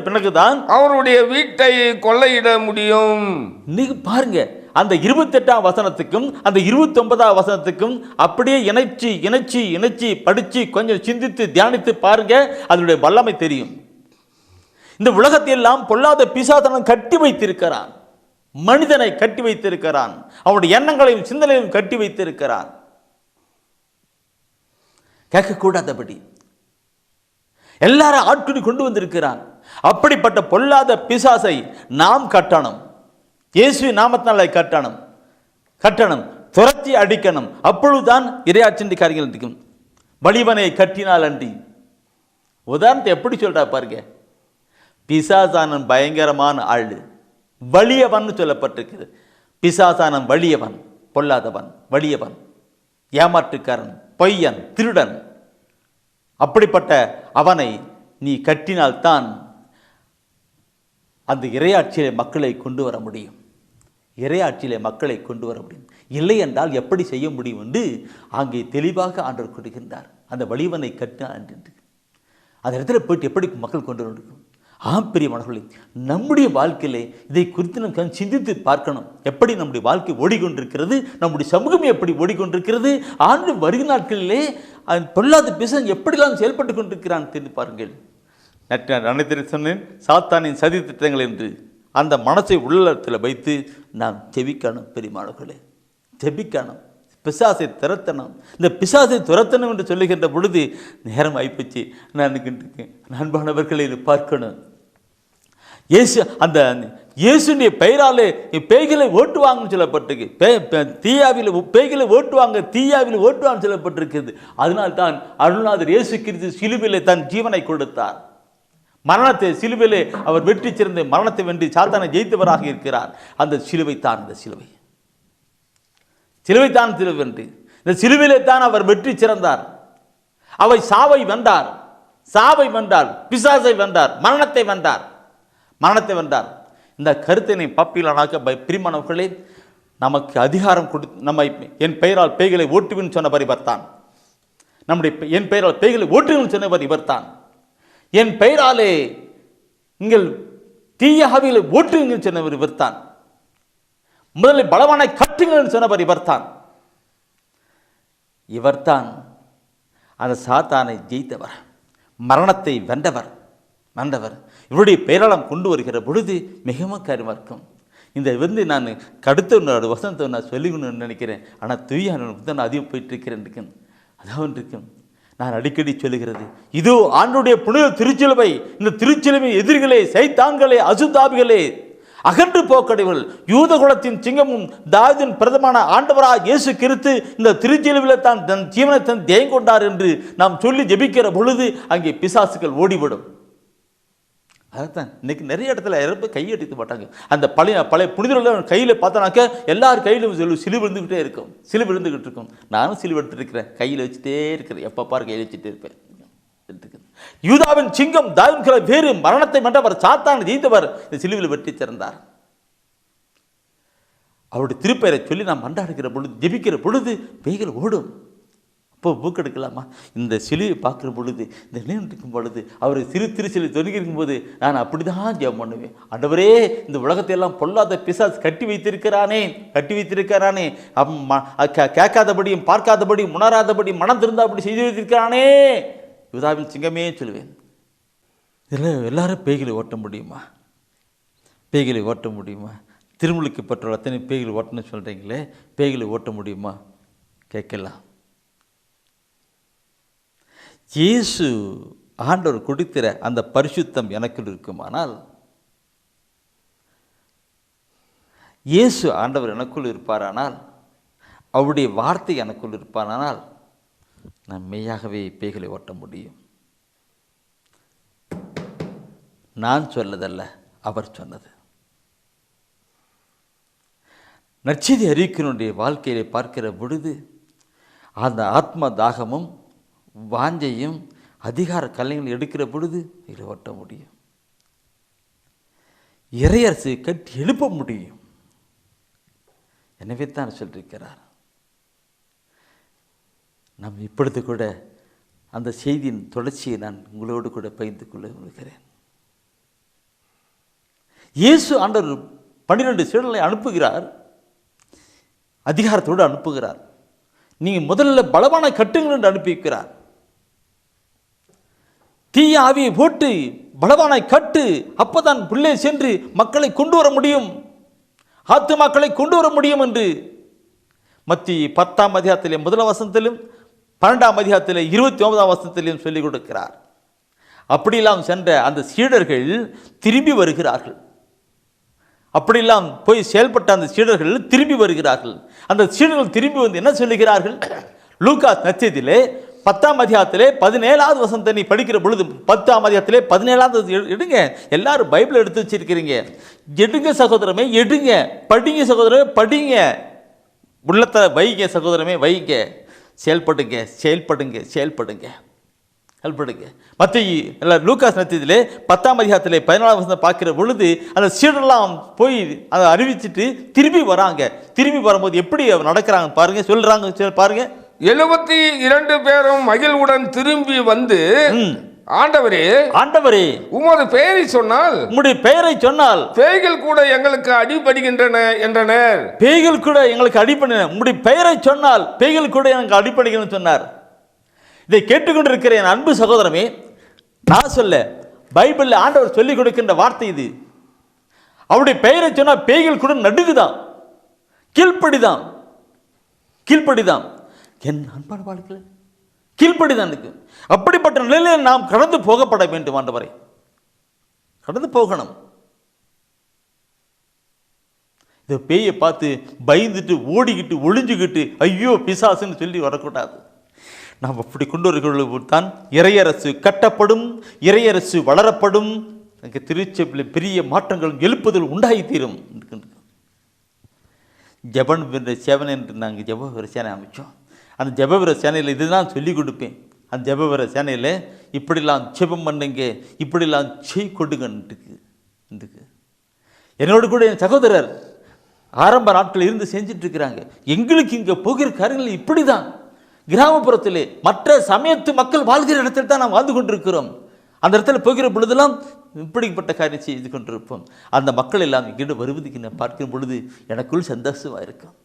பிறகுதான் அவருடைய வீட்டை கொள்ளையிட முடியும். நீங்க பாருங்க, அந்த 28ஆம் வசனத்துக்கும் அந்த 29ஆம் வசனத்துக்கும் அப்படியே இணைச்சி படிச்சு கொஞ்சம் சிந்தித்து தியானித்து பாருங்க, அதனுடைய வல்லமை தெரியும். இந்த உலகத்தை எல்லாம் பொல்லாத பிசாசனம் கட்டி வைத்திருக்கிறான். மனிதனை கட்டி வைத்திருக்கிறான். அவனுடைய எண்ணங்களையும் சிந்தனையும் கட்டி வைத்திருக்கிறான். கேட்கக்கூடாதபடி எல்லாரும் ஆட்குடி கொண்டு வந்திருக்கிறான். அப்படிப்பட்ட பொல்லாத பிசாசை நாம் கட்டணும். இயேசு நாமத்தினால கட்டணும், துரத்தி அடிக்கணும். அப்பொழுதுதான் இறையாட்சி காரியங்கள் இருக்கும். வலிவனை கட்டினால் அன்றி. உதாரணத்தை எப்படி சொல்றா பாருங்க. பிசாசானன் பயங்கரமான ஆள், வலியவன் சொல்லப்பட்டிருக்குது. பிசாசானன் வலியவன், பொல்லாதவன், வலியவன், ஏமாற்றுக்காரன், பொய்யன், திருடன். அப்படிப்பட்ட அவனை நீ கட்டினால்தான் அந்த இறையாட்சியிலே மக்களை கொண்டு வர முடியும். இல்லை என்றால் எப்படி செய்ய முடியும் என்று அங்கே தெளிவாக ஆண்டவர் கொடுக்கின்றார். அந்த வலிவனை கட்டினால் என்று அந்த இடத்துல போயிட்டு எப்படி மக்கள் கொண்டு வர முடியும்? பிரியமானவர்களே, நம்முடைய வாழ்க்கையிலே இதை குறித்து நாம் சிந்தித்து பார்க்கணும். எப்படி நம்முடைய வாழ்க்கை ஓடிக்கொண்டிருக்கிறது, நம்முடைய சமூகம் எப்படி ஓடிக்கொண்டிருக்கிறது, ஆண்டு வருகிற நாட்களிலே பொல்லாத பிசாசன் எப்படிலாம் செயல்பட்டு கொண்டிருக்கிறான் தெரிந்து பாருங்கள். நான் சொன்னேன், சாத்தானின் சதி திட்டங்கள் என்று அந்த மனசை உள்ளத்தில் வைத்து நாம் ஜெபிக்கணும். பெரியமானவர்களே, ஜெபிக்கணும், பிசாசை துரத்தணும். இந்த பிசாசை துரத்தணும் என்று சொல்லுகின்ற பொழுது நேரம் ஆயிப்போச்சு. நான் அன்பானவர்களை பார்க்கணும். இயேசுடைய பெயராலே பேய்களை ஓட்டுவாங்கன்னு சொல்லப்பட்டிருக்கு. பேய்களை ஓட்டுவாங்க, தீயாவில் ஓட்டுவாங்கன்னு சொல்லப்பட்டிருக்கிறது. அதனால்தான் அருள்நாதர் இயேசு கிறிஸ்து சிலுவையிலே தன் ஜீவனை கொடுத்தார். மரணத்தை சிலுவையிலே அவர் வெற்றி சிறந்த மரணத்தை வென்று சாத்தானை ஜெயித்தவராக இருக்கிறார். அந்த சிலுவை தான் இந்த சிலுவை வென்று இந்த சிலுவையிலே தான் அவர் வெற்றி சிறந்தார். அவை சாவை வென்றார், பிசாசை வென்றார், மரணத்தை வென்றார். இந்த கருத்தினை பப்பிலானாக்க பிரிமானவர்களே, நமக்கு அதிகாரம் கொடுத்து நம்மை என் பெயரால் பேய்களை ஓட்டுவின்னு சொன்னவர் இவர்தான். என் பெயரால் பேய்களை ஓட்டுவின்னு சொன்னவர் இவர்தான். என் பெயராலே நீங்கள் தீய ஆவிகளை ஓட்டுவீங்கன்னு சொன்னவர் இவர்தான். முதலில் பலவானை கட்டுங்கள் சொன்னவர் இவர்தான். அந்த சாத்தானை ஜெயித்தவர், மரணத்தை வென்றவர். இவருடைய பெயராளம் கொண்டு வருகிற பொழுது மிகவும் காரியமாக இருக்கும். இந்த நான் கடுத்த வசனத்தை நான் சொல்லிக்கணும்னு நினைக்கிறேன். ஆனால் நான் அதிகம் போயிட்டு இருக்கிறேன். அதான் இருக்கும். நான் அடிக்கடி சொல்லுகிறது, இதோ ஆண்டுடைய புனித திருச்சிலுவை, இந்த திருச்சிலுவை எதிரிகளே, சைத்தான்களே, அசுத்தாபிகளே, அகன்று போக்கடைவர்கள், யூத குலத்தின் சிங்கமும் தாவீதின் பிரதமான ஆண்டவராக இயேசு கிறிஸ்து இந்த திருச்சிலுவையில் தான் தன் ஜீவனை தன் தேய்ந்து கொண்டார் என்று நாம் சொல்லி ஜெபிக்கிற பொழுது அங்கே பிசாசுகள் ஓடிவிடும். அதுதான் இன்னைக்கு நிறைய இடத்துல இறப்பு கையெடுக்க மாட்டாங்க. அந்த பழைய புனிதர்கள் கையில் பார்த்தோன்னாக்க எல்லார் கையிலும் சிலுவை விழுந்துக்கிட்டே இருக்கும், சிலுவை விழுந்துக்கிட்டு இருக்கும். நானும் சிலுவை எடுத்துருக்கிறேன், கையில் வச்சுட்டே இருக்கிறேன், எப்போ பாரு கையில் வச்சுட்டே இருப்பேன். யூதாவின் சிங்கம் தாவீதின் வேறு மரணத்தை வென்றவர், சாத்தானை ஜெயித்தவர் இந்த சிலுவையில் வெற்றி சிறந்தார். அவருடைய திருப்பெயரை சொல்லி நாம் மன்றாடுகிற பொழுது, ஜெபிக்கிற பொழுது பேய்கள் ஓடும். அப்போ பூக்கெடுக்கலாமா? இந்த சிலுவை பார்க்குற பொழுது, இந்த நிலையம் இருக்கும் பொழுது, அவர் திருச்சிலை தொழுகிருக்கும் போது நான் அப்படி தான் ஜெபம் பண்ணுவேன். ஆண்டவரே, இந்த உலகத்தையெல்லாம் பொல்லாத பிசாசு கட்டி வைத்திருக்கிறானே, கேட்காதபடியும் பார்க்காதபடியும் உணராதபடி மனம் திருந்தாபடி செய்து வைத்திருக்கிறானே, யூதாவின் சிங்கமே சொல்லுவேன். இதில் எல்லாரும் பேய்களை ஓட்ட முடியுமா? திருமுழுக்கு பெற்றோர் அத்தனை பேய்களை ஓட்டணும்னு சொல்கிறீங்களே, பேய்களை ஓட்ட முடியுமா? கேட்கலாம். இயேசு ஆண்டவர் கொடுக்கிற அந்த பரிசுத்தம் எனக்குள் இருக்குமானால், இயேசு ஆண்டவர் எனக்குள் இருப்பாரானால், அவருடைய வார்த்தை எனக்குள் இருப்பாரானால், நாம் மெய்யாகவே பேய்களை ஓட்ட முடியும். நான் சொல்லதல்ல, அவர் சொன்னது. நற்செய்தி அறிவிக்கிறனுடைய வாழ்க்கையிலே பார்க்கிற பொழுது அந்த ஆத்ம தாகமும் வாஞ்சையும் அதிகார கலைஞர்கள் எடுக்கிற பொழுது இதை ஓட்ட முடியும். இறையரசு கட்டி எழுப்ப முடியும். எனவே தான் சொல்லியிருக்கிறார். நாம் இப்பொழுது கூட அந்த செய்தியின் தொடர்ச்சியை நான் உங்களோடு கூட பகிர்ந்து கொள்ள விரும்புகிறேன். இயேசு ஆண்டவர் 12 சீடர்களை அனுப்புகிறார், அதிகாரத்தோடு அனுப்புகிறார். நீங்கள் முதல்ல பலமான கட்டுங்கள் என்று அனுப்பி வைக்கிறார். தீய ஆவியை போட்டு பலவானை கட்டு, அப்பதான் உள்ளே சென்று மக்களை கொண்டு வர முடியும், ஆத்துமாக்களை கொண்டு வர முடியும் என்று மத்திய 10ஆம் அதிகாரத்திலே 1 வசனத்திலும் 12ஆம் அதிகாரத்திலே 29ஆம் வசனத்திலும் சொல்லிக் கொடுக்கிறார். அப்படியெல்லாம் சென்ற அந்த சீடர்கள் திரும்பி வருகிறார்கள். அப்படியெல்லாம் போய் செயல்பட்ட அந்த சீடர்கள் திரும்பி வருகிறார்கள். அந்த சீடர்கள் திரும்பி வந்து என்ன சொல்லுகிறார்கள்? லூக்கா நற்செய்தியிலே 10ஆம் அதிகாரத்திலே 17ஆவது வசனத்தை நீ படிக்கிற பொழுது 10ஆம் அதிகாரத்திலே 17ஆவது எடுங்க. எல்லாரும் பைபிள் எடுத்து வச்சிருக்கிறீங்க, எடுங்க சகோதரமே, எடுங்க. படிங்க சகோதரமே, படிங்க. உள்ளத்தை வைங்க சகோதரமே, வைங்க. செயல்படுங்க, செயல்படுங்க, செயல்படுங்க, செயல்படுங்க. மத்திய லூக்காஸ் நற்செய்தியிலே 10ஆம் அதிகாரத்திலே 14ஆம் வசனத்தை பார்க்கிற பொழுது அந்த சீடரெல்லாம் போய் அதை அறிவிச்சிட்டு திரும்பி வராங்க. திரும்பி வரும்போது எப்படி நடக்கிறாங்க பாருங்க, சொல்றாங்க பாருங்க. 72 பேரும் மகிழ்வுடன் திரும்பி வந்து, ஆண்டவரே, ஆண்டவரே, உமது பெயரை சொன்னால், உம்முடைய பெயரை சொன்னால் பேய்கள் கூட எங்களுக்கு அடிபடுகின்றன என்றனர். பேய்கள் கூட எங்களுக்கு அடிபடுகின்றன. உம்முடைய பெயரை சொன்னால் பேய்கள் கூட எனக்கு அடிபடுகின்றன சொன்னார். இதை கேட்டுக்கொண்டிருக்கிற என் அன்பு சகோதரமே, நான் சொல்ல பைபிளில் ஆண்டவர் சொல்லிக் கொடுக்கின்ற வார்த்தை இது. அவருடைய பெயரை சொன்னால் பேய்கள் கூட நடுங்குதான், கீழ்ப்படிதான், கீழ்ப்படிதான். என் அன்பான வாழ்க்கையில் கீழ்ப்படிதான் இருக்கு. அப்படிப்பட்ட நிலையில் நாம் கடந்து போகப்பட வேண்டும். ஆண்டவரை கடந்து போகணும். இந்த பேயை பார்த்து பயந்துட்டு ஓடிக்கிட்டு ஒளிஞ்சுக்கிட்டு ஐயோ பிசாசுன்னு சொல்லி வரக்கூடாது. நாம் அப்படி கொண்டு வருகிறது தான் இறையரசு கட்டப்படும், இறையரசு வளரப்படும். திருச்சபையில் பெரிய மாற்றங்கள் எழுப்புதல் உண்டாகி தீரும். ஜபன் சேவன் என்று நாங்கள் ஜபவீர சேனை அமைச்சோம். அந்த ஜபவீர சேனையில் இதுதான் சொல்லிக் கொடுப்பேன். அந்த ஜபவீர சேனையில் இப்படிலாம் ஜெபம் பண்ணுங்க, இப்படிலாம் செய் கொடுங்கன்ட்டுக்கு. என்னோடு கூட என் சகோதரர் ஆரம்ப நாட்கள் இருந்து செஞ்சுட்டு இருக்கிறாங்க. எங்களுக்கு இங்கே போகிற காரியங்கள் இப்படி தான். கிராமப்புறத்திலே மற்ற சமயத்து மக்கள் வாழ்கிற இடத்துல தான் நாம் வாழ்ந்து கொண்டிருக்கிறோம். அந்த இடத்துல போகிற பொழுதெல்லாம் இப்படிப்பட்ட காரியம் செய்து கொண்டிருப்போம். அந்த மக்கள் எல்லாம் இங்கிட்ட வருவதுக்கு நான் பார்க்கிற பொழுது எனக்குள் சந்தோஷமாக இருக்கும்.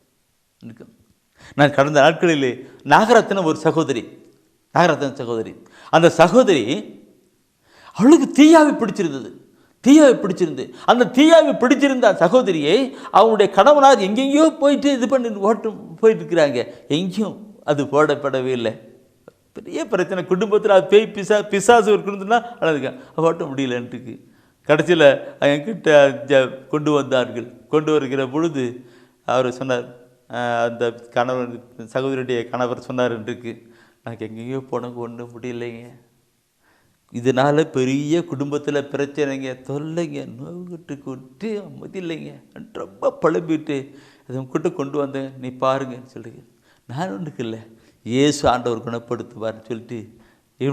நான் கடந்த நாட்களிலே நாகரத்தினம் ஒரு சகோதரி, நாகரத்தின சகோதரி, அந்த சகோதரி அவளுக்கு தீயாவி பிடிச்சிருந்தது, தீயாவி பிடிச்சிருந்து அந்த தீயாவி பிடிச்சிருந்த சகோதரியை அவனுடைய கணவனார் எங்கெங்கேயோ போயிட்டு இது பண்ணி போயிட்டு இருக்கிறாங்க. எங்கேயும் அது போடப்படவே இல்லை. பெரிய பிரச்சனை குடும்பத்தில். அது பேய் பிசாசு இருக்குதுன்னா அழகுங்க ஓட்ட முடியலன்ட்டுக்கு. கடைசியில் என்கிட்ட கொண்டு வந்தார்கள். கொண்டு வருகிற பொழுது அவர் சொன்னார், அந்த கணவர் சகோதரியுடைய கணவர் சொன்னார்ன்ட்டுக்கு, எனக்கு எங்கேயோ போனங்க ஒன்றும் முடியலைங்க, இதனால் பெரிய குடும்பத்தில் பிரச்சனைங்க, தொல்லைங்க, நோய்கிட்டு கொட்டு அமைதில்லைங்க, ரொம்ப பழம்பிட்டு அதை உங்ககிட்ட கொண்டு வந்தேன், நீ பாருங்கன்னு சொல்லுங்க. நான் ஒன்றுக்கு இல்லை, இயேசு ஆண்டவர் குணப்படுத்துவார்னு சொல்லிட்டு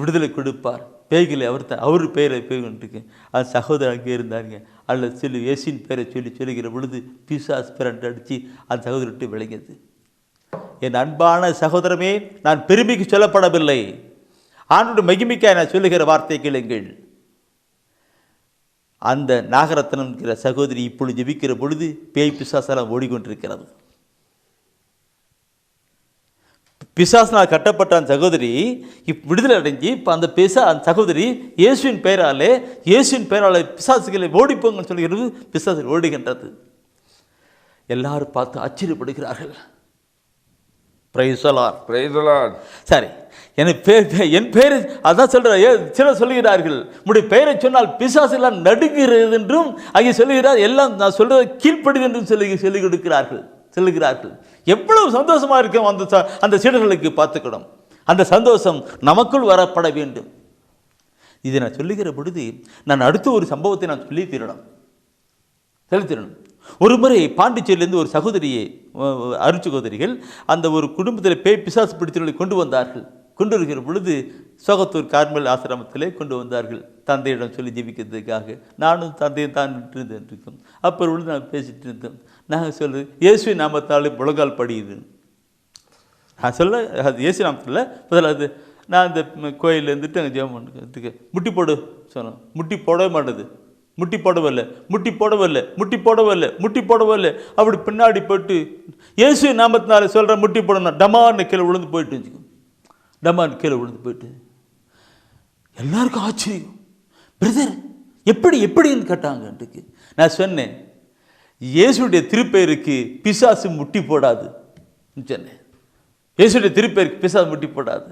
விடுதலை கொடுப்பார். பேய்களை அவர் பெயரை பேய்கிட்டு அந்த சகோதரர் அங்கே இருந்தாருங்க. அதில் சொல்லி இயேசுவின் பேரை சொல்லுகிற பொழுது பிசாசு பிரண்டு அடித்து அந்த சகோதரிட்டு விளங்கியது. என் அன்பான சகோதரமே, நான் பெருமைக்கு சொல்லப்படவில்லை, ஆண்டோட மகிமைக்காக நான் சொல்லுகிற வார்த்தை கேளுங்கள். அந்த நாகரத்னம் என்கிற சகோதரி இப்பொழுது ஜெபிக்கிற பொழுது பேய் பிசாசெல்லாம் ஓடிக்கொண்டிருக்கிறது. பிசாசினால் கட்டப்பட்ட அந்த சகோதரி விடுதலை அடைஞ்சி இப்போ அந்த அந்த சகோதரி இயேசுவின் பெயராலே பிசாசுகளை ஓடிப்போங்கன்னு சொல்லுகிறது. பிசாசு ஓடுகின்றது. எல்லாரும் பார்த்து ஆச்சரியப்படுகிறார்கள். சரி, என் பேர் அதான் சொல்ற சிலர் சொல்லுகிறார்கள், உடைய பெயரை சொன்னால் பிசாசு எல்லாம் நடுங்கிறது என்றும் அங்கே சொல்லுகிறார். எல்லாம் நான் சொல்றதை கீழ்ப்படிது என்றும் சொல்லிக் கொடுக்கிறார்கள், சொல்லுகிறார்கள். எவ்வளவு சந்தோஷமா இருக்கும் அந்த சீடர்களுக்கு பார்த்துக்கணும். அந்த சந்தோஷம் நமக்குள் வரப்பட வேண்டும். இதை நான் சொல்லுகிற பொழுது நான் அடுத்த ஒரு சம்பவத்தை நான் சொல்லி தீரணும். ஒரு முறை பாண்டிச்சேரியிலிருந்து ஒரு சகோதரியை, அருட்சகோதரிகள் அந்த ஒரு குடும்பத்தில் பேய் பிசாசு பிடித்தவர்களை கொண்டு வந்தார்கள். கொண்டு வருகிற பொழுது சோகத்தூர் கார்மல் ஆசிரமத்திலே கொண்டு வந்தார்கள், தந்தையிடம் சொல்லி ஜெபிக்கிறதுக்காக. நானும் தந்தையை தான் இருக்கோம். அப்போ நான் பேசிட்டு இருந்தோம். நாங்கள் சொல்லுது இயேசு நாமத்தாலே முழங்கால் படியுது. நான் சொல்ல அது இயேசு நாமத்தில் முதல்ல நான் அந்த கோயிலில் இருந்துட்டு அங்கே ஜெபம் பண்ணுறதுக்கு முட்டி போடு சொன்னோம். முட்டி போடவே மாட்டேது. முட்டி போடவில்லை, முட்டி போடவில்லை, முட்டி போடவில்லை, முட்டி போடவில்லை. அப்படி பின்னாடி போட்டு இயேசு நாமத்தினால சொல்கிற முட்டி போடணும். டமான்னு கீழே விழுந்து போயிட்டு வச்சுக்கோ. டமான்னு கீழே விழுந்து போயிட்டு எல்லாருக்கும் ஆச்சரியம். பிரதர் எப்படி எப்படின்னு கேட்டாங்கன்ட்டுக்கு நான் சொன்னேன், இயேசுடைய திருப்பெயருக்கு பிசாசு முட்டி போடாது சொன்னேன். இயேசுடைய திருப்பெயருக்கு பிசாசு முட்டி போடாது.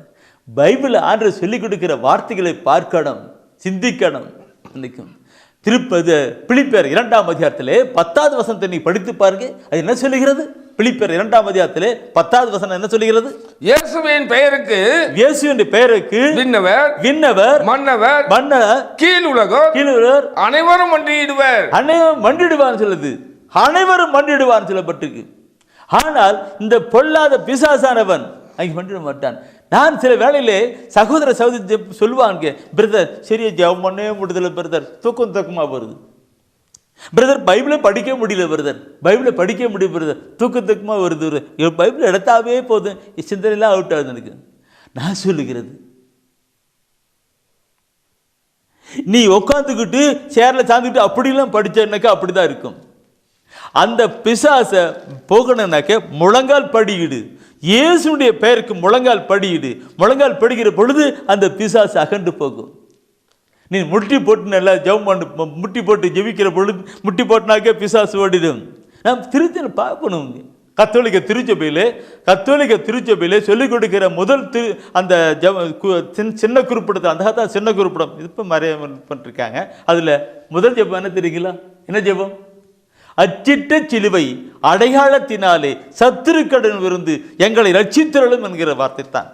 பைபிள் ஆண்டவர் சொல்லிக் கொடுக்கிற வார்த்தைகளை பார்க்கணும், சிந்திக்கணும். நினைக்கும் திருப்பது பிலிப்பியர் 2ஆம் அதிகாரத்திலே 10வது வசனத்தை நீ படித்து பாருங்க. அது என்ன சொல்லுகிறது? பிலிப்பியர் 2ஆம் அதிகாரத்திலே 10வது வசனம் என்ன சொல்லுகிறது? இயேசுவின் பெயருக்கு, இயேசுவின் பெயருக்கு விண்ணவர், விண்ணவர், மன்னவர், மன்னர், கீழுலகோர், கீழுலகோர் அனைவரும் மண்டியிடுவர். அனைவரும் மண்டிடுவான்னு சொல்லுது. அனைவரும் மண்டிடுவான்னு சொல்லப்பட்டிருக்கு. ஆனால் இந்த பொல்லாத பிசாசானவன் அங்கே மண்டிட மாட்டான். நான் சில வேளையிலே சகோதர சகோதரி சொல்லுவாங்க, பிரதர் சரியா ஜெபம் பண்ணவே முடியல பிரதர், தூக்கமாக வருது பிரதர், பைபிளை படிக்க முடியல பிரதர், பைபிளை படிக்க முடியும் பிரதர், தூக்கமாக வருது. பைபிள் எடுத்தாவே போதும், சிந்தனைலாம் அவுட் ஆகுது எனக்கு. நான் சொல்லுகிறது, நீ உட்காந்துக்கிட்டு சேரில் சார்ந்துக்கிட்டு அப்படிலாம் படிச்சேன்னாக்கா அப்படிதான் இருக்கும். அந்த பிசாச போகணும்னாக்க முழங்கால் படியிடு. இயேசுடைய பெயருக்கு முழங்கால் படியிடு. முழங்கால் படிக்கிற பொழுது அந்த பிசாசு அகண்டு போகும். நீ முட்டி போட்டு நல்லா ஜெபம் பண்ணு, முட்டி போட்டு ஜெபிக்கிற பொழுது முட்டி போட்டுனாக்கே பிசாசு ஓடிடும். நாம் திருச்சனை பார்க்கணும். கத்தோலிக்க திருச்சபையிலே சொல்லிக் கொடுக்கிற முதல் அந்த சின்ன குறிப்பிடத்தை, அந்த தான் சின்ன குறிப்பிடம், இப்போ மறைய பண்ணிருக்காங்க. அதில் முதல் ஜெபம் என்ன தெரியுங்களா? என்ன ஜெபம்? அச்சிட்ட சிலுவை அடையாளத்தினாலே சத்துருக்கடனிலிருந்து எங்களை ரட்சித்தருளும் என்கிற வார்த்தை தான்.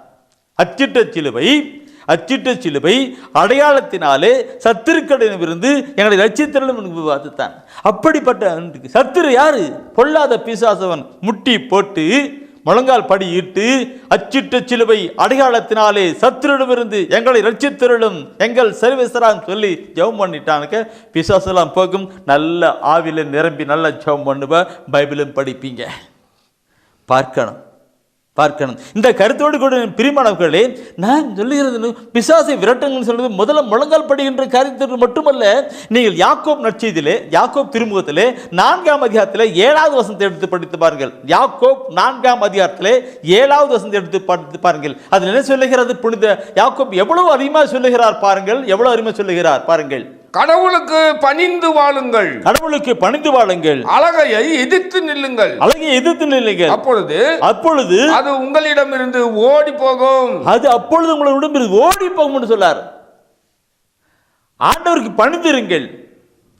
அச்சிட்ட சிலுவை அடையாளத்தினாலே சத்துருக்கடனிலிருந்து எங்களை ரட்சித்தருளும் என்கிற வார்த்தை தான். அப்படிப்பட்ட சத்துரு யாரு? பொல்லாத பிசாசவன். முட்டி போட்டு முழங்கால் படியிட்டு அச்சிட்ட சிலுவை அடையாளத்தினாலே சத்துருவிலிருந்து எங்களை ரட்சித்தருளும் எங்கள் சர்வேஸ்வரான்னு சொல்லி ஜெபம் பண்ணிட்டானுக்க பிசாசெல்லாம் போகும். நல்ல ஆவில நிரம்பி நல்ல ஜெபம் பண்ணுவ, பைபிளும் படிப்பீங்க. பார்க்கணும். இந்த கருத்தோடு கூட பிரியமானவர்களே, நான் சொல்லுகிறது பிசாசை விரட்டுங்கன்னு சொல்றது முதல்ல முழங்கால் படிக்கின்ற காரியத்திற்கு மட்டுமல்ல. நீங்கள் யாக்கோப் நற்செய்தியிலே, யாக்கோப் திருமுகத்திலே 4ஆம் அதிகாரத்திலே 7வது வசனத்தை எடுத்து படித்து பாருங்கள். யாக்கோப் 4ஆம் அதிகாரத்திலே 7வது வசனத்தை எடுத்து படித்து பாருங்கள். அதில் என்ன சொல்லுகிறது? புனித யாக்கோப் எவ்வளவு அதிகமாக சொல்லுகிறார் பாருங்கள், எவ்வளவு அருமையாக சொல்லுகிறார் பாருங்கள். கடவுளுக்கு பணிந்து வாழுங்கள், கடவுளுக்கு பணிந்து வாழுங்கள், அழகையை எதிர்த்து நில்லுங்கள், அப்பொழுது அது உங்களிடமிருந்து ஓடி போகும், அது அப்பொழுது உங்களிடமிருந்து ஓடி போகும் என்று சொல்லார். ஆண்டவருக்கு பணிந்திருங்கள்,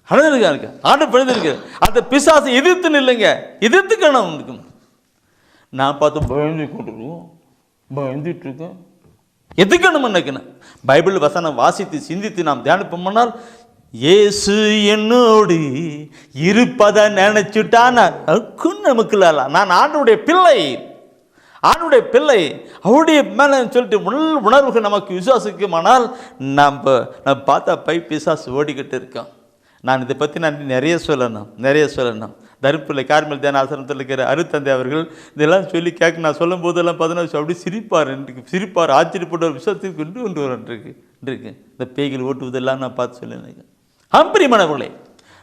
ஆண்டவர் பணிந்திருங்க. அந்த பிசாசை எதிர்த்து நில்லுங்க, எதிர்த்துக்கணும். நான் பார்த்து பயந்துட்டு இருக்கேன். எதுக்கணும் நினைக்கணும். பைபிள் வசனம் வாசித்து சிந்தித்து நாம் தியானிப்போம்னால், இயேசு என்னோடு இருப்பதை நினைச்சுட்டான் நமக்கு. நான் ஆண்டவருடைய பிள்ளை, அவருடைய மேலே சொல்லிட்டு உணர்வுகள் நமக்கு விசுவாசிக்குமானால் நம்ம பார்த்தா பிசாசு ஓடிக்கிட்டு இருக்கோம். நான் இதை பற்றி நிறைய சொல்லணும். தருமபுரி கார்மல் தியான ஆசிரமத்தில் இருக்கிற அருத்தந்தை அவர்கள் இதெல்லாம் சொல்லி கேட்க நான் சொல்லும் போதெல்லாம் 14 அப்படி சிரிப்பார், ஆச்சரியப்பட்ட ஒரு விஷயத்துக்கு கொண்டு வரன்றிருக்கு. இந்த பேய்கள் ஓட்டுவதெல்லாம் நான் பார்த்து சொல்லியிருக்கேன். பிரியமானவர்களே,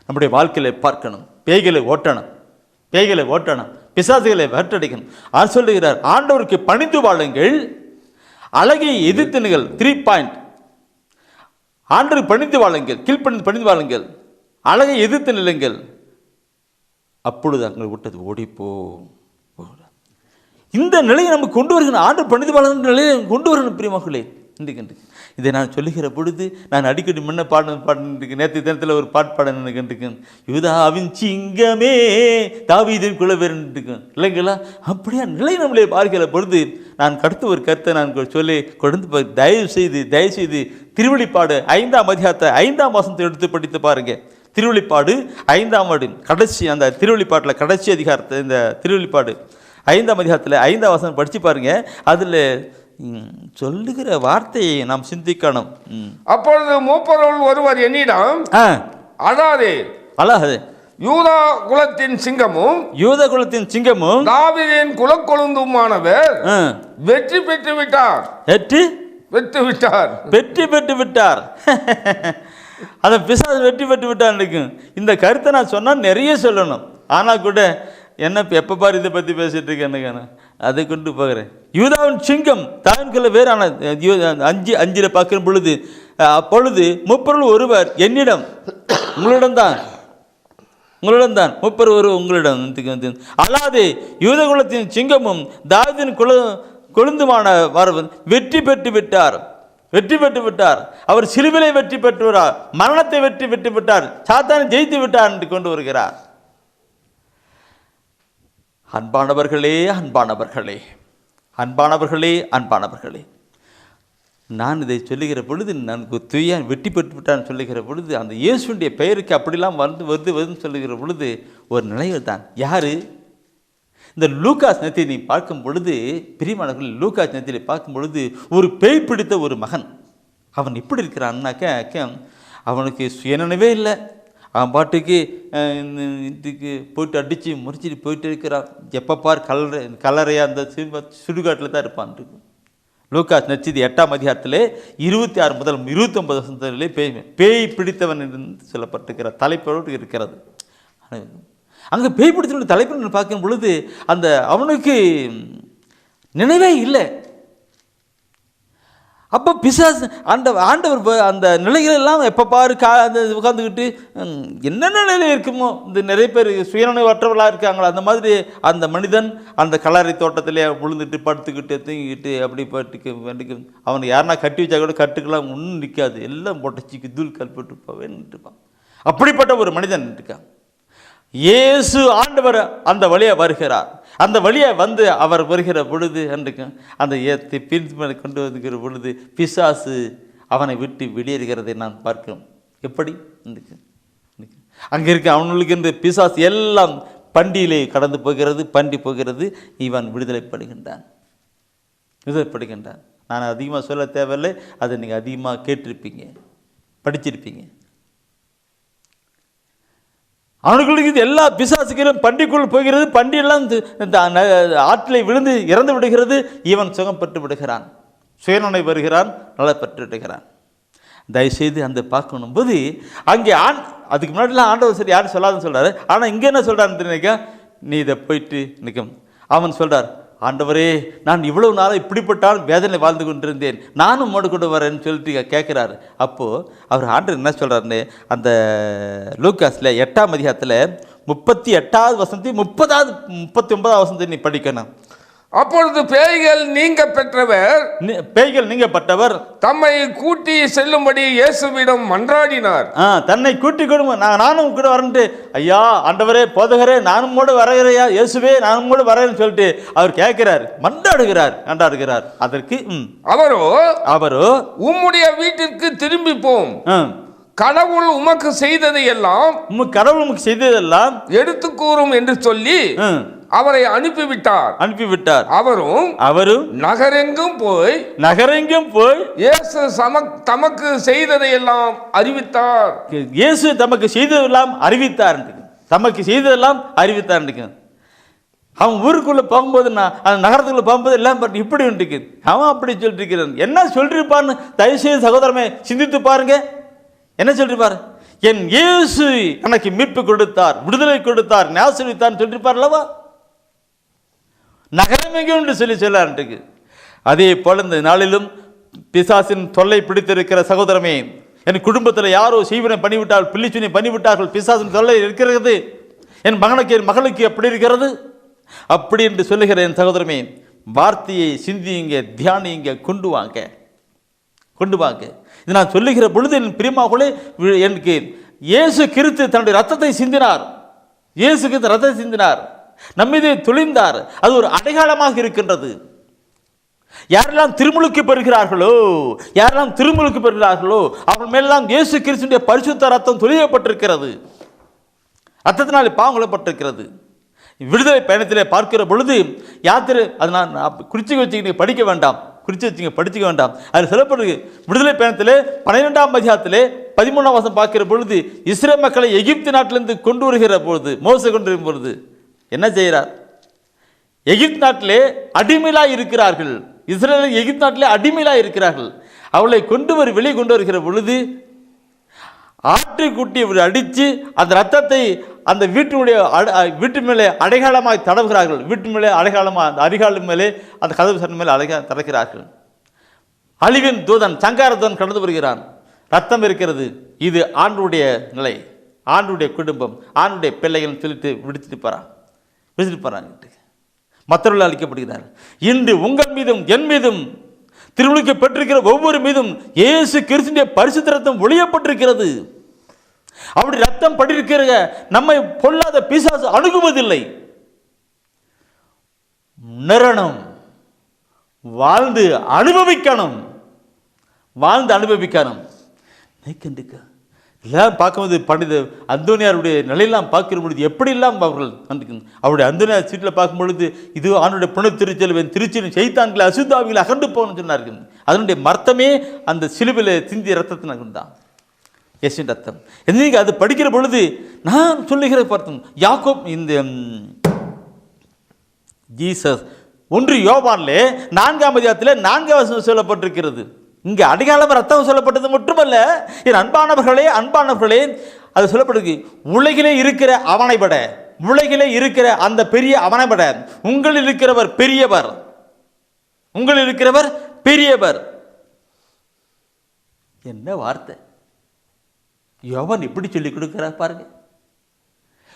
நம்முடைய வாழ்க்கையில பார்க்கணும். பேய்களை ஓட்டணும், பிசாசுகளை விரட்டடிக்கணும். அவர் சொல்லுகிறார், ஆண்டவருக்கு பணிந்து வாழுங்கள், அழகை எதிர்த்தினுங்கள். 3 பாயிண்ட். ஆண்டவருக்கு பணிந்து வாழுங்கள், பணிந்து வாழுங்கள், அழகை எதிர்த்து நில்லுங்கள், அப்பொழுது அங்கே விட்டது ஓடிப்போ. இந்த நிலையை நமக்கு கொண்டு வருகிற ஆண்டு பணிந்து வாழுகிற நிலையை கொண்டு வரணும். பிரியமகளே, இன்றைக்கு இதை நான் சொல்லுகிற பொழுது நான் அடிக்கடி முன்ன பாடிருக்கு. நேற்று தினத்தில் ஒரு பாட்டு பாட நினைக்கின்றிருக்கு. யூதாவின் சிங்கமே தாவீதின் குலவேருக்கு இல்லைங்களா? அப்படியா நிலை நம்மளே பார்க்கிற பொழுது நான் கடுத்த ஒரு கருத்தை நான் சொல்லி கொடுத்து தயவு செய்து திருவெளிப்பாடு 5ஆம் அதிகாரத்தை 5ஆம் வசனத்தை எடுத்து படித்து பாருங்க. திருவெளிப்பாடு 5ஆம் கடைசி, அந்த திருவெளிப்பாட்டில் கடைசி அதிகாரத்தை, இந்த திருவெளிப்பாடு 5ஆம் அதிகாரத்தில் 5ஆம் வசனம் படித்து பாருங்க. அதில் சொல்லுகிற வார்த்தையை நாம் சிந்திக்கணும். அப்பொழுது மூப்பருள் ஒருவர் என்னிடம், அழாதே, யூதா குலத்தின் சிங்கமும் தாவீதின் குலக்கொழுந்துமானவர் வெற்றி பெற்று விட்டார். அதை பிசாசு வெற்றி பெற்று விட்டான். இந்த கருத்தை நான் சொன்னால் நிறைய சொல்லணும். ஆனால் கூட என்ன எப்போ பாரு இதை பற்றி பேசிட்டு இருக்கேன்னு அதை கொண்டு போகிறேன். யூதாவின் சிங்கம் தாவின்குள்ள வேறான 5 பார்க்கிற பொழுது அப்பொழுது மூப்பருள் ஒருவர் என்னிடம், உங்களிடம் தான் மூப்பர் ஒரு உங்களிடம், அல்லாதே யூத குலத்தின் சிங்கமும் தாவீதின் கொழுந்துமான வெற்றி பெற்று விட்டார். அவர் சிலுவிலை வெற்றி பெற்றுவார், மரணத்தை வெற்றி விட்டார், சாத்தானை ஜெயித்து விட்டார் என்று கொண்டு வருகிறார். அன்பானவர்களே, நான் இதை சொல்லுகிற பொழுது நான் வெற்றி பெற்று விட்டான்னு சொல்லுகிற பொழுது அந்த இயேசுடைய பெயருக்கு அப்படிலாம் வருதுன்னு சொல்லுகிற பொழுது ஒரு நிலையில் தான். யாரு? இந்த லூகாஸ் நெத்தியை நீ பார்க்கும் பொழுது, பிரியமானவர்கள், லூகாஸ் நெத்தியை பார்க்கும் பொழுது ஒரு பேய் பிடித்த ஒரு மகன். அவன் எப்படி இருக்கிறான்னாக்க அவனுக்கு சுயநினைவே இல்லை. அவன் பாட்டுக்கு இதுக்கு போயிட்டு அடித்து முறிச்சிட்டு போயிட்டு இருக்கிறான். எப்போ பார் கல்லறையாக அந்த சுடுகாட்டில் தான் இருப்பான். லூகாஸ் நற்செய்தி 8ஆம் அதிகாரத்திலே 26 முதல் 29 வசனத்திலே பேய் பிடித்தவன் என்று சொல்லப்பட்டிருக்கிற தலைப்போடு இருக்கிறது. அங்கே பேய் பிடித்தவனுடைய தலைப்பு பார்க்கும் பொழுது அந்த அவனுக்கு நினைவே இல்லை. அப்போ பிசாசு ஆண்டவர் அந்த நிலைகளெல்லாம் எப்போ பாரு உட்காந்துக்கிட்டு என்ன நிலையில் இருக்குமோ, இந்த நிறைய பேர் சுயநினைவற்றவர்களாக இருக்காங்களா, அந்த மாதிரி அந்த மனிதன் அந்த கல்லறை தோட்டத்திலே விழுந்துட்டு படுத்துக்கிட்டு தூங்கிக்கிட்டு அப்படி பாட்டுக்கு அவனை யாருன்னா கட்டி வச்சா கூட கட்டுக்கெல்லாம் ஒன்றும் நிற்காது, எல்லாம் போட்டுச்சிக்கு தூள் கல்பட்டு போவேன்னுட்டுப்பான். அப்படிப்பட்ட ஒரு மனிதன் இருக்கான். இயேசு ஆண்டவர் அந்த வழியாக வருகிறார். அந்த வழியாக வந்து அவர் வருகிற பொழுது அன்றைக்கு அந்த பிரித்து கொண்டு வந்துக்கிற பொழுது பிசாசு அவனை விட்டு வெளியேறுகிறதை நான் பார்க்கிறோம். எப்படி அங்கே இருக்க அவனுக்கு இந்த பிசாசு எல்லாம் பண்டியிலே கடந்து போகிறது, பண்டி போகிறது. இவன் விடுதலைப்படுகின்றான். நான் அதிகமாக சொல்ல தேவையில்லை, அதை நீங்கள் அதிகமாக கேட்டிருப்பீங்க, படிச்சிருப்பீங்க. அவனுக்கு இது எல்லா பிசாசுகளும் பண்டிக்குள் போகிறது, பண்டியெல்லாம் ஆற்றிலே விழுந்து இறந்து விடுகிறது. இவன் சுகப்பட்டு விடுகிறான், சுயநினை வருகிறான், நல்லா பெற்று விடுகிறான். தயவுசெய்து அந்த பார்க்கணும் போது அங்கே அதுக்கு முன்னாடிலாம் ஆண்டவர் சரி யாரும் சொல்லாதுன்னு சொல்கிறாரு. ஆனால் இங்கே என்ன சொல்கிறான்னு நீ இதை போயிட்டு நிற்கும். அவன் சொல்கிறார், ஆண்டவரே, நான் இவ்வளவு நாளாக இப்படிப்பட்டால் வேதனை வாழ்ந்து கொண்டிருந்தேன், நானும் உம்மோடு கூட வரேன்னு சொல்லிட்டு கேட்குறாரு. அப்போது அவர் ஆண்டவர் என்ன சொல்கிறாருன்னு அந்த லூக்காஸில் 8ஆம் அதிகாரத்தில் 38வது வசனத்தை 39வது வசனத்தை நீ படிக்கணும். அப்பொழுது பேய்கள் நீங்க பெற்றவர் தம்மை கூட்டி செல்லும்படி இயேசுவிடம் மன்றாடினார். தன்னை கூட்டி கொடுங்க, நானும் கூட வரேன்ட்டு, ஐயா ஆண்டவரே போதகரே நானும் கூட வரகிறையா, இயேசுவே நானும் கூட வரேன்னு சொல்லிட்டு அவர் கேட்கிறார், மன்றாடுகிறார். அதற்கு அவரோ உம்முடைய வீட்டிற்கு திரும்பி போம், கடவுள் உமக்கு செய்ததையெல்லாம் எடுத்து கூறும் என்று சொல்லி அவரை அனுப்பிவிட்டார். அவரும் நகரெங்கும் போய் இயேசு தமக்கு செய்ததையெல்லாம் அறிவித்தார். இயேசு தமக்கு செய்ததெல்லாம் அறிவித்தார். அவன் ஊருக்குள்ள போகும்போது, அந்த நகரத்துக்குள்ள போகும்போது எல்லாம் இப்படி இருக்கு, அவன் அப்படி சொல்லிட்டு இருக்கிறான். என்ன சொல்லிருப்பான்னு தயவுசெய்து சகோதரமே சிந்தித்து பாருங்க. என்ன சொல்லிருப்பாரு? என் இயேசு எனக்கு மீட்பு கொடுத்தார், விடுதலை கொடுத்தார், ஞாபகம் சொல்லிருப்பார் அல்லவா? நகரம் எங்கே என்று சொல்லான்ட்டு. அதே போல இந்த நாளிலும் பிசாசின் தொல்லை பிடித்திருக்கிற சகோதரமே, என் குடும்பத்தில் யாரோ செய்வனை பண்ணிவிட்டால், பிள்ளைச்சுனை பண்ணிவிட்டார்கள், பிசாசின் தொல்லை இருக்கிறது, என் மகனுக்கு என் மகளுக்கு எப்படி இருக்கிறது அப்படி என்று சொல்லுகிற என் சகோதரமே, வார்த்தையை சிந்தியுங்க, தியானியுங்க, கொண்டு வாங்க. கொண்டு வாங்க. இது நான் சொல்லுகிற பொழுது என் பிரியமாகவே எனக்கு இயேசு கிறிஸ்து தன்னுடைய ரத்தத்தை சிந்தினார். இயேசு கிறிஸ்து ரத்தத்தை சிந்தினார், நம்மீது துளிந்தார். அது ஒரு அடையாளமாக இருக்கின்றது. யாரெல்லாம் திருமுழுக்கு பெறுகிறார்களோ அவர்கள் மேலெல்லாம் இயேசு கிறிஸ்துவின் பரிசுத்த ரத்தம் துளியப்பட்டிருக்கிறது, ரத்தத்தினாலே பாவங்களப்பட்டிருக்கிறது. விடுதலை பயணத்திலே பார்க்கிற பொழுது யாத்திரை, அது நான் குறிச்சு வச்சுக்கிட்டு படிக்க வேண்டாம், குறித்து வச்சுங்க படிச்சுக்க வேண்டாம். அது சொல்லப்படுது விடுதலை பயணத்திலே 12ஆம் அதிகாரத்திலே 13ஆம் வசனம் பார்க்கிற பொழுது இஸ்ரேல் மக்களை எகிப்து நாட்டிலிருந்து கொண்டு வருகிற பொழுது, மோசே கொண்டு வரும் பொழுது என்ன செய்கிறார்? எகிப்து நாட்டிலே அடிமையிலாய் இருக்கிறார்கள். இஸ்ரேல் எகிப்து நாட்டிலே அடிமையிலாய் இருக்கிறார்கள். அவளை வெளியே கொண்டு வருகிற பொழுது ஆட்டுக்குட்டியை அடித்து அந்த ரத்தத்தை அந்த வீட்டு மேலே அடையாளமாய் தடவுகிறார்கள். வீட்டு மேலே அடையாளமாக அந்த அரிகாலம் மேலே அந்த கதவு சன் மேலே தடக்கிறார்கள். அழிவின் தூதன் சங்கார தூதன் கடந்து வருகிறான். ரத்தம் இருக்கிறது. இது ஆண்டுடைய நிலை, ஆண்டுடைய குடும்பம், ஆண்டுடைய பிள்ளைகள் சொல்லிட்டு விடுத்துட்டு போறாங்க. மற்றவர்கள் அளிக்கப்படுகிறார். இன்று உங்கள் மீதும் என் மீதும் திருமுழுக்கு பெற்றிருக்கிற ஒவ்வொரு மீதும் இயேசு கிறிஸ்துவின் பரிசுத்த ரத்தம் ஒளியப்பட்டிருக்கிறது. அப்படி ரத்தம் படிக்கிற நம்மை பொல்லாத பிசாசு அணுகுவதில்லை. நிறணும், வாழ்ந்து அனுபவிக்கணும். எல்லாம் பார்க்கும்போது பண்டித அந்தோனியாருடைய நிலையெல்லாம் பார்க்கிற பொழுது எப்படியெல்லாம் அவர்கள் அவருடைய அந்தோனியார் சீட்டில் பார்க்கும் பொழுது இது ஆணுடைய புன திருச்செல்வன் திருச்சியின் செய்தான்களை அசுத்தாவிகளை அகண்டு போகணும்னு சொன்னார்கள். அதனுடைய மர்த்தமே அந்த சிலுவையில் சிந்திய ரத்தத்தின் தான், இயேசுவின் ரத்தம். நீங்கள் அது படிக்கிற பொழுது நான் சொல்லுகிற பார்த்தோம், யாக்கோப் இந்த ஜீசஸ் 1 யோவானிலே 4ஆம் அதிகாரத்தில் 4ஆம் வசனம் சொல்லப்பட்டிருக்கிறது. இங்கே அடையாளம் ரத்தம் சொல்லப்பட்டது மட்டுமல்ல, என் அன்பானவர்களே அது சொல்லப்படுது. உலகிலே இருக்கிற அவனைவிட, உலகிலே இருக்கிற அந்த பெரிய அவனைவிட உங்களில் இருக்கிறவர் பெரியவர். என்ன வார்த்தை! யோவான் இப்படி சொல்லிக் கொடுக்கிறார் பாருங்க.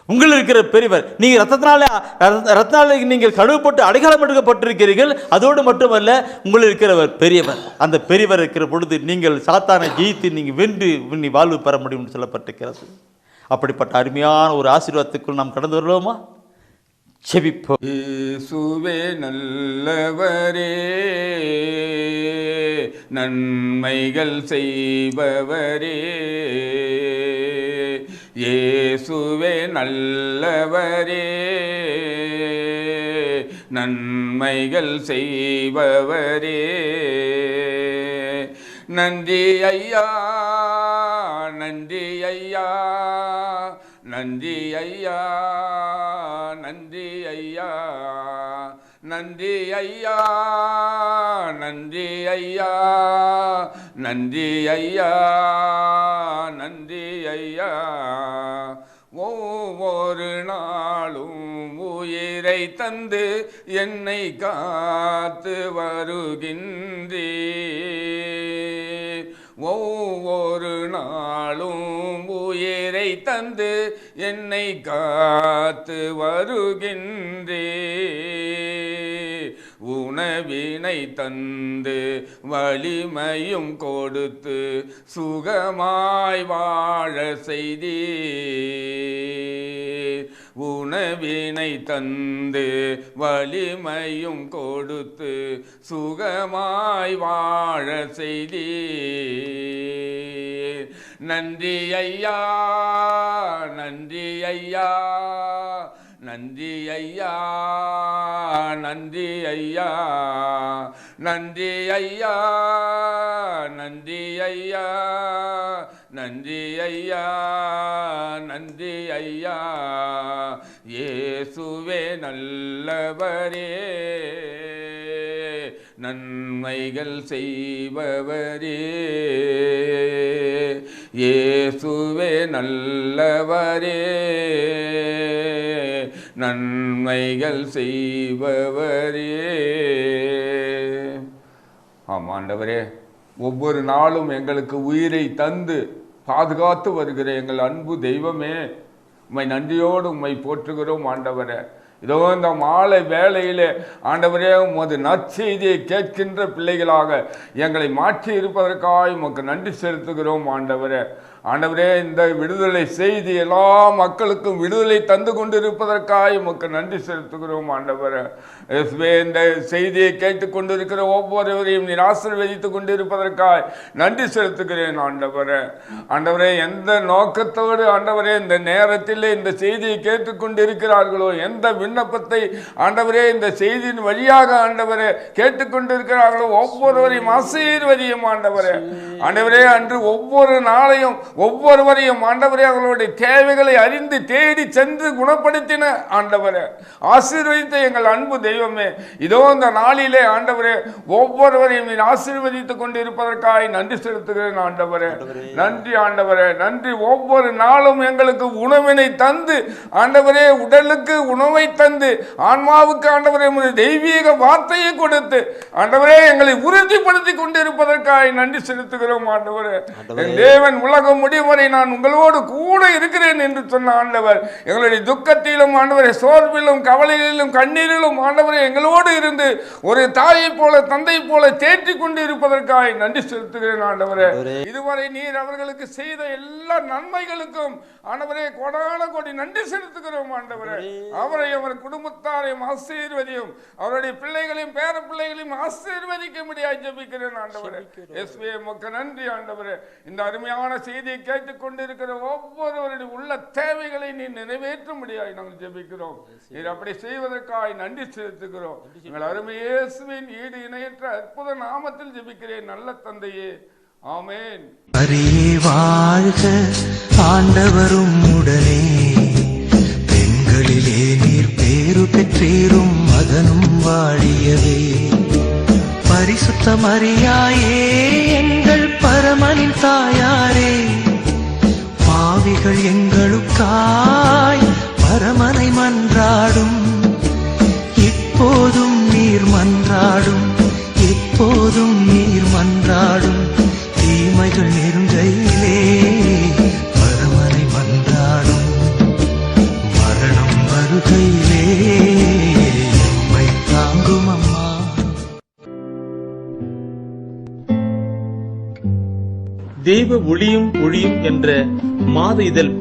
உங்கள் இருக்கிற பெரியவர், நீங்கள் ரத்தத்தினால நீங்கள் கழுவப்பட்டு அடையாளம் எடுக்கப்பட்டிருக்கிறீர்கள். அதோடு மட்டுமல்ல, உங்களில் இருக்கிறவர் பெரியவர். அந்த பெரியவர் இருக்கிற பொழுது நீங்கள் சாத்தானை ஜெயித்து நீங்கள் வென்று வாழ்வு பெற முடியும் என்று சொல்லப்பட்டிருக்கிறது. அப்படிப்பட்ட அருமையான ஒரு ஆசீர்வாதத்துக்குள் நாம் கடந்து வருவோமா? செபிப்போம். இயேசுவே நல்லவரே, நன்மைகள் செய்பவரே. இயேசுவே நல்லவரே, நன்மைகள் செய்பவரே. நன்றி ஐயா, நன்றி ஐயா, நன்றி ஐயா, நன்றி ஐயா, நன்றி ஐயா, நன்றி ஐயா, நன்றி ஐயா, நன்றி ஐயா. ஒவ்வொரு நாளும் உயிரை தந்து என்னை காத்து வருகின்றீர். ஒவ்வொரு நாளும் உயிரை தந்து என்னை காத்து வருகின்றீர். உணவினை தந்து வலிமையும் கொடுத்து சுகமாய் வாழ செய்தீர். உணவினை தந்து வலிமையும் கொடுத்து சுகமாய் வாழ செய்தீர். நன்றி ஐயா, நன்றி ஐயா, நன்றி ஐயா, நன்றி ஐயா, நன்றி ஐயா, நன்றி ஐயா, நன்றி ஐயா, நன்றி ஐயா. இயேசுவே நல்லவரே, நன்மைகள் செய்பவரே. இயேசுவே நல்லவரே, நன்மைகள் செய்பவரே. ஆமாண்டவரே, ஒவ்வொரு நாளும் எங்களுக்கு உயிரை தந்து பாதுகாத்து வருகிற எங்கள் அன்பு தெய்வமே, உம்மை நன்றியோடு உம்மை போற்றுகிறோம் ஆண்டவரே. இதோ இந்த மாலை வேளையிலே ஆண்டவரே உமது நற்செய்தியை கேட்கின்ற பிள்ளைகளாக எங்களை மாற்றி இருப்பதற்காக உமக்கு நன்றி செலுத்துகிறோம் ஆண்டவரே. ஆண்டவரே, இந்த விடுதலை செய்தி எல்லா மக்களுக்கும் விடுதலை தந்து கொண்டிருப்பதற்காக உமக்கு நன்றி செலுத்துகிறோம் ஆண்டவரே. இந்த செய்தியை கேட்டுக்கொண்டிருக்கிற ஒவ்வொருவரையும் நீர் ஆசீர்வதித்துக் கொண்டிருப்பதற்காக நன்றி செலுத்துகிறேன் ஆண்டவரே. ஆண்டவரே, எந்த நோக்கத்தோடு ஆண்டவரே இந்த நேரத்தில் இந்த செய்தியை கேட்டுக்கொண்டிருக்கிறார்களோ, எந்த விண்ணப்பத்தை ஆண்டவரே இந்த செய்தியின் வழியாக ஆண்டவரே கேட்டுக்கொண்டிருக்கிறார்களோ ஒவ்வொருவரையும் ஆசீர்வதியும் ஆண்டவரே. ஆண்டவரே, அன்று ஒவ்வொரு நாளையும் ஒவ்வொருவரையும் ஆண்டவரே அவர்களுடைய தேவைகளை அறிந்து தேடி சென்று குணப்படுத்தின ஆண்டவரே, ஆசீர்வதித்த எங்கள் அன்பு தெய்வமே, இதோ இந்த நாளிலே ஆண்டவரே ஒவ்வொருவரையும் நீ ஆசீர்வதித்துக் கொண்டு இருப்பதற்காக நன்றி செலுத்துகிறேன் ஆண்டவரே. நன்றி ஆண்டவரே, நன்றி. ஒவ்வொரு நாளும் எங்களுக்கு உணவினை தந்து ஆண்டவரே, உடலுக்கு உணவை தந்து ஆன்மாவுக்கு ஆண்டவரே தெய்வீக வார்த்தையை கொடுத்து ஆண்டவரே எங்களை உறுதிப்படுத்தி கொண்டிருப்பதற்காக நன்றி செலுத்துகிறோம் ஆண்டவரே. தேவன் உலகம் முடியும் வரை நான் உங்களோடு கூட இருக்கிறேன் என்று சொன்ன ஆண்டவர், எங்களுடைய துக்கத்திலும் ஆண்டவரே, சோர்விலும் கவலைகளிலும் கண்ணீரிலும் ஆண்டவரே எங்களோடு இருந்து ஒரு தாயை போல தந்தை போல தேற்றி கொண்டு இருப்பதற்காக நன்றி செலுத்துகிறேன் ஆண்டவரே. இதுவரை நீர் அவர்களுக்கு செய்த எல்லா நன்மைகளுக்கும் ஆண்டவரே கோடான கோடி நன்றி செலுத்துகிறோம் ஆண்டவரே. அவரையும் அவர் குடும்பத்தாரையும் ஆசீர்வதியும், அவருடைய பிள்ளைகளையும் பேர பிள்ளைகளையும் ஆசீர்வதிக்க முடியாது ஜெபிக்கிறேன் ஆண்டவரே. இயேசுவே உமக்கு நன்றி ஆண்டவரே. இந்த அருமையான செய்தியை கேட்டுக்கொண்டிருக்கிற ஒவ்வொருவருடைய உள்ள தேவைகளை நீ நிறைவேற்ற முடியாது நாங்கள் ஜெபிக்கிறோம். நீர் அப்படி செய்வதற்காக நன்றி செலுத்துகிறோம். எங்கள் அருமை இயேசுவின் ஈடு இணையற்ற அற்புத நாமத்தில் ஜெபிக்கிறேன் நல்ல தந்தையே, ஆமென். அரியே வாழ்க ஆண்டவரும் உடனே, பெண்களிலே நீர் பேரு பெற்றீரும் மகனும் வாழியவே. பரிசுத்த மரியாயே எங்கள் பரமனின் தாயாரே, பாவிகள் எங்களுக்காய் பரமனை மன்றாடும். இப்போதும் நீர் மன்றாடும், எப்போதும் நீர் மன்றாடும். தீமைகள் நெருங்கையிலே பரமனை மன்றாடும். மரணம் வருகையிலே எம்மை தாங்கும் அம்மா. தெய்வ ஒளியும் ஒளியும் என்ற மாத இதழ்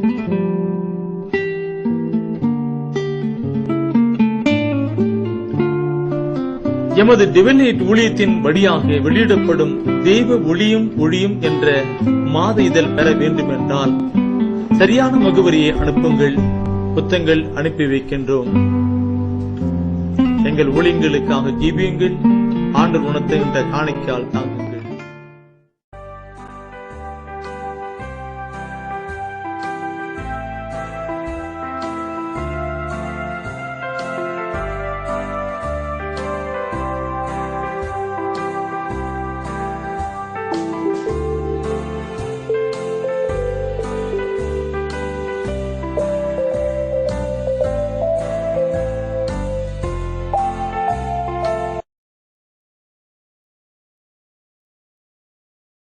எமது டிவைன் ஊழியத்தின் வழியாக வெளியிடப்படும் தெய்வ ஒளியும் ஒளியும் என்ற மாத இதழ் பெற வேண்டும் என்றால் சரியான முகவரியை அனுப்புங்கள். புத்தகங்கள் அனுப்பி வைக்கின்றோம். எங்கள் ஊழியங்களுக்காக ஜீவியுங்கள். ஆண்டவர் உணர்த்துகின்ற காணிக்கையால் தாங்க.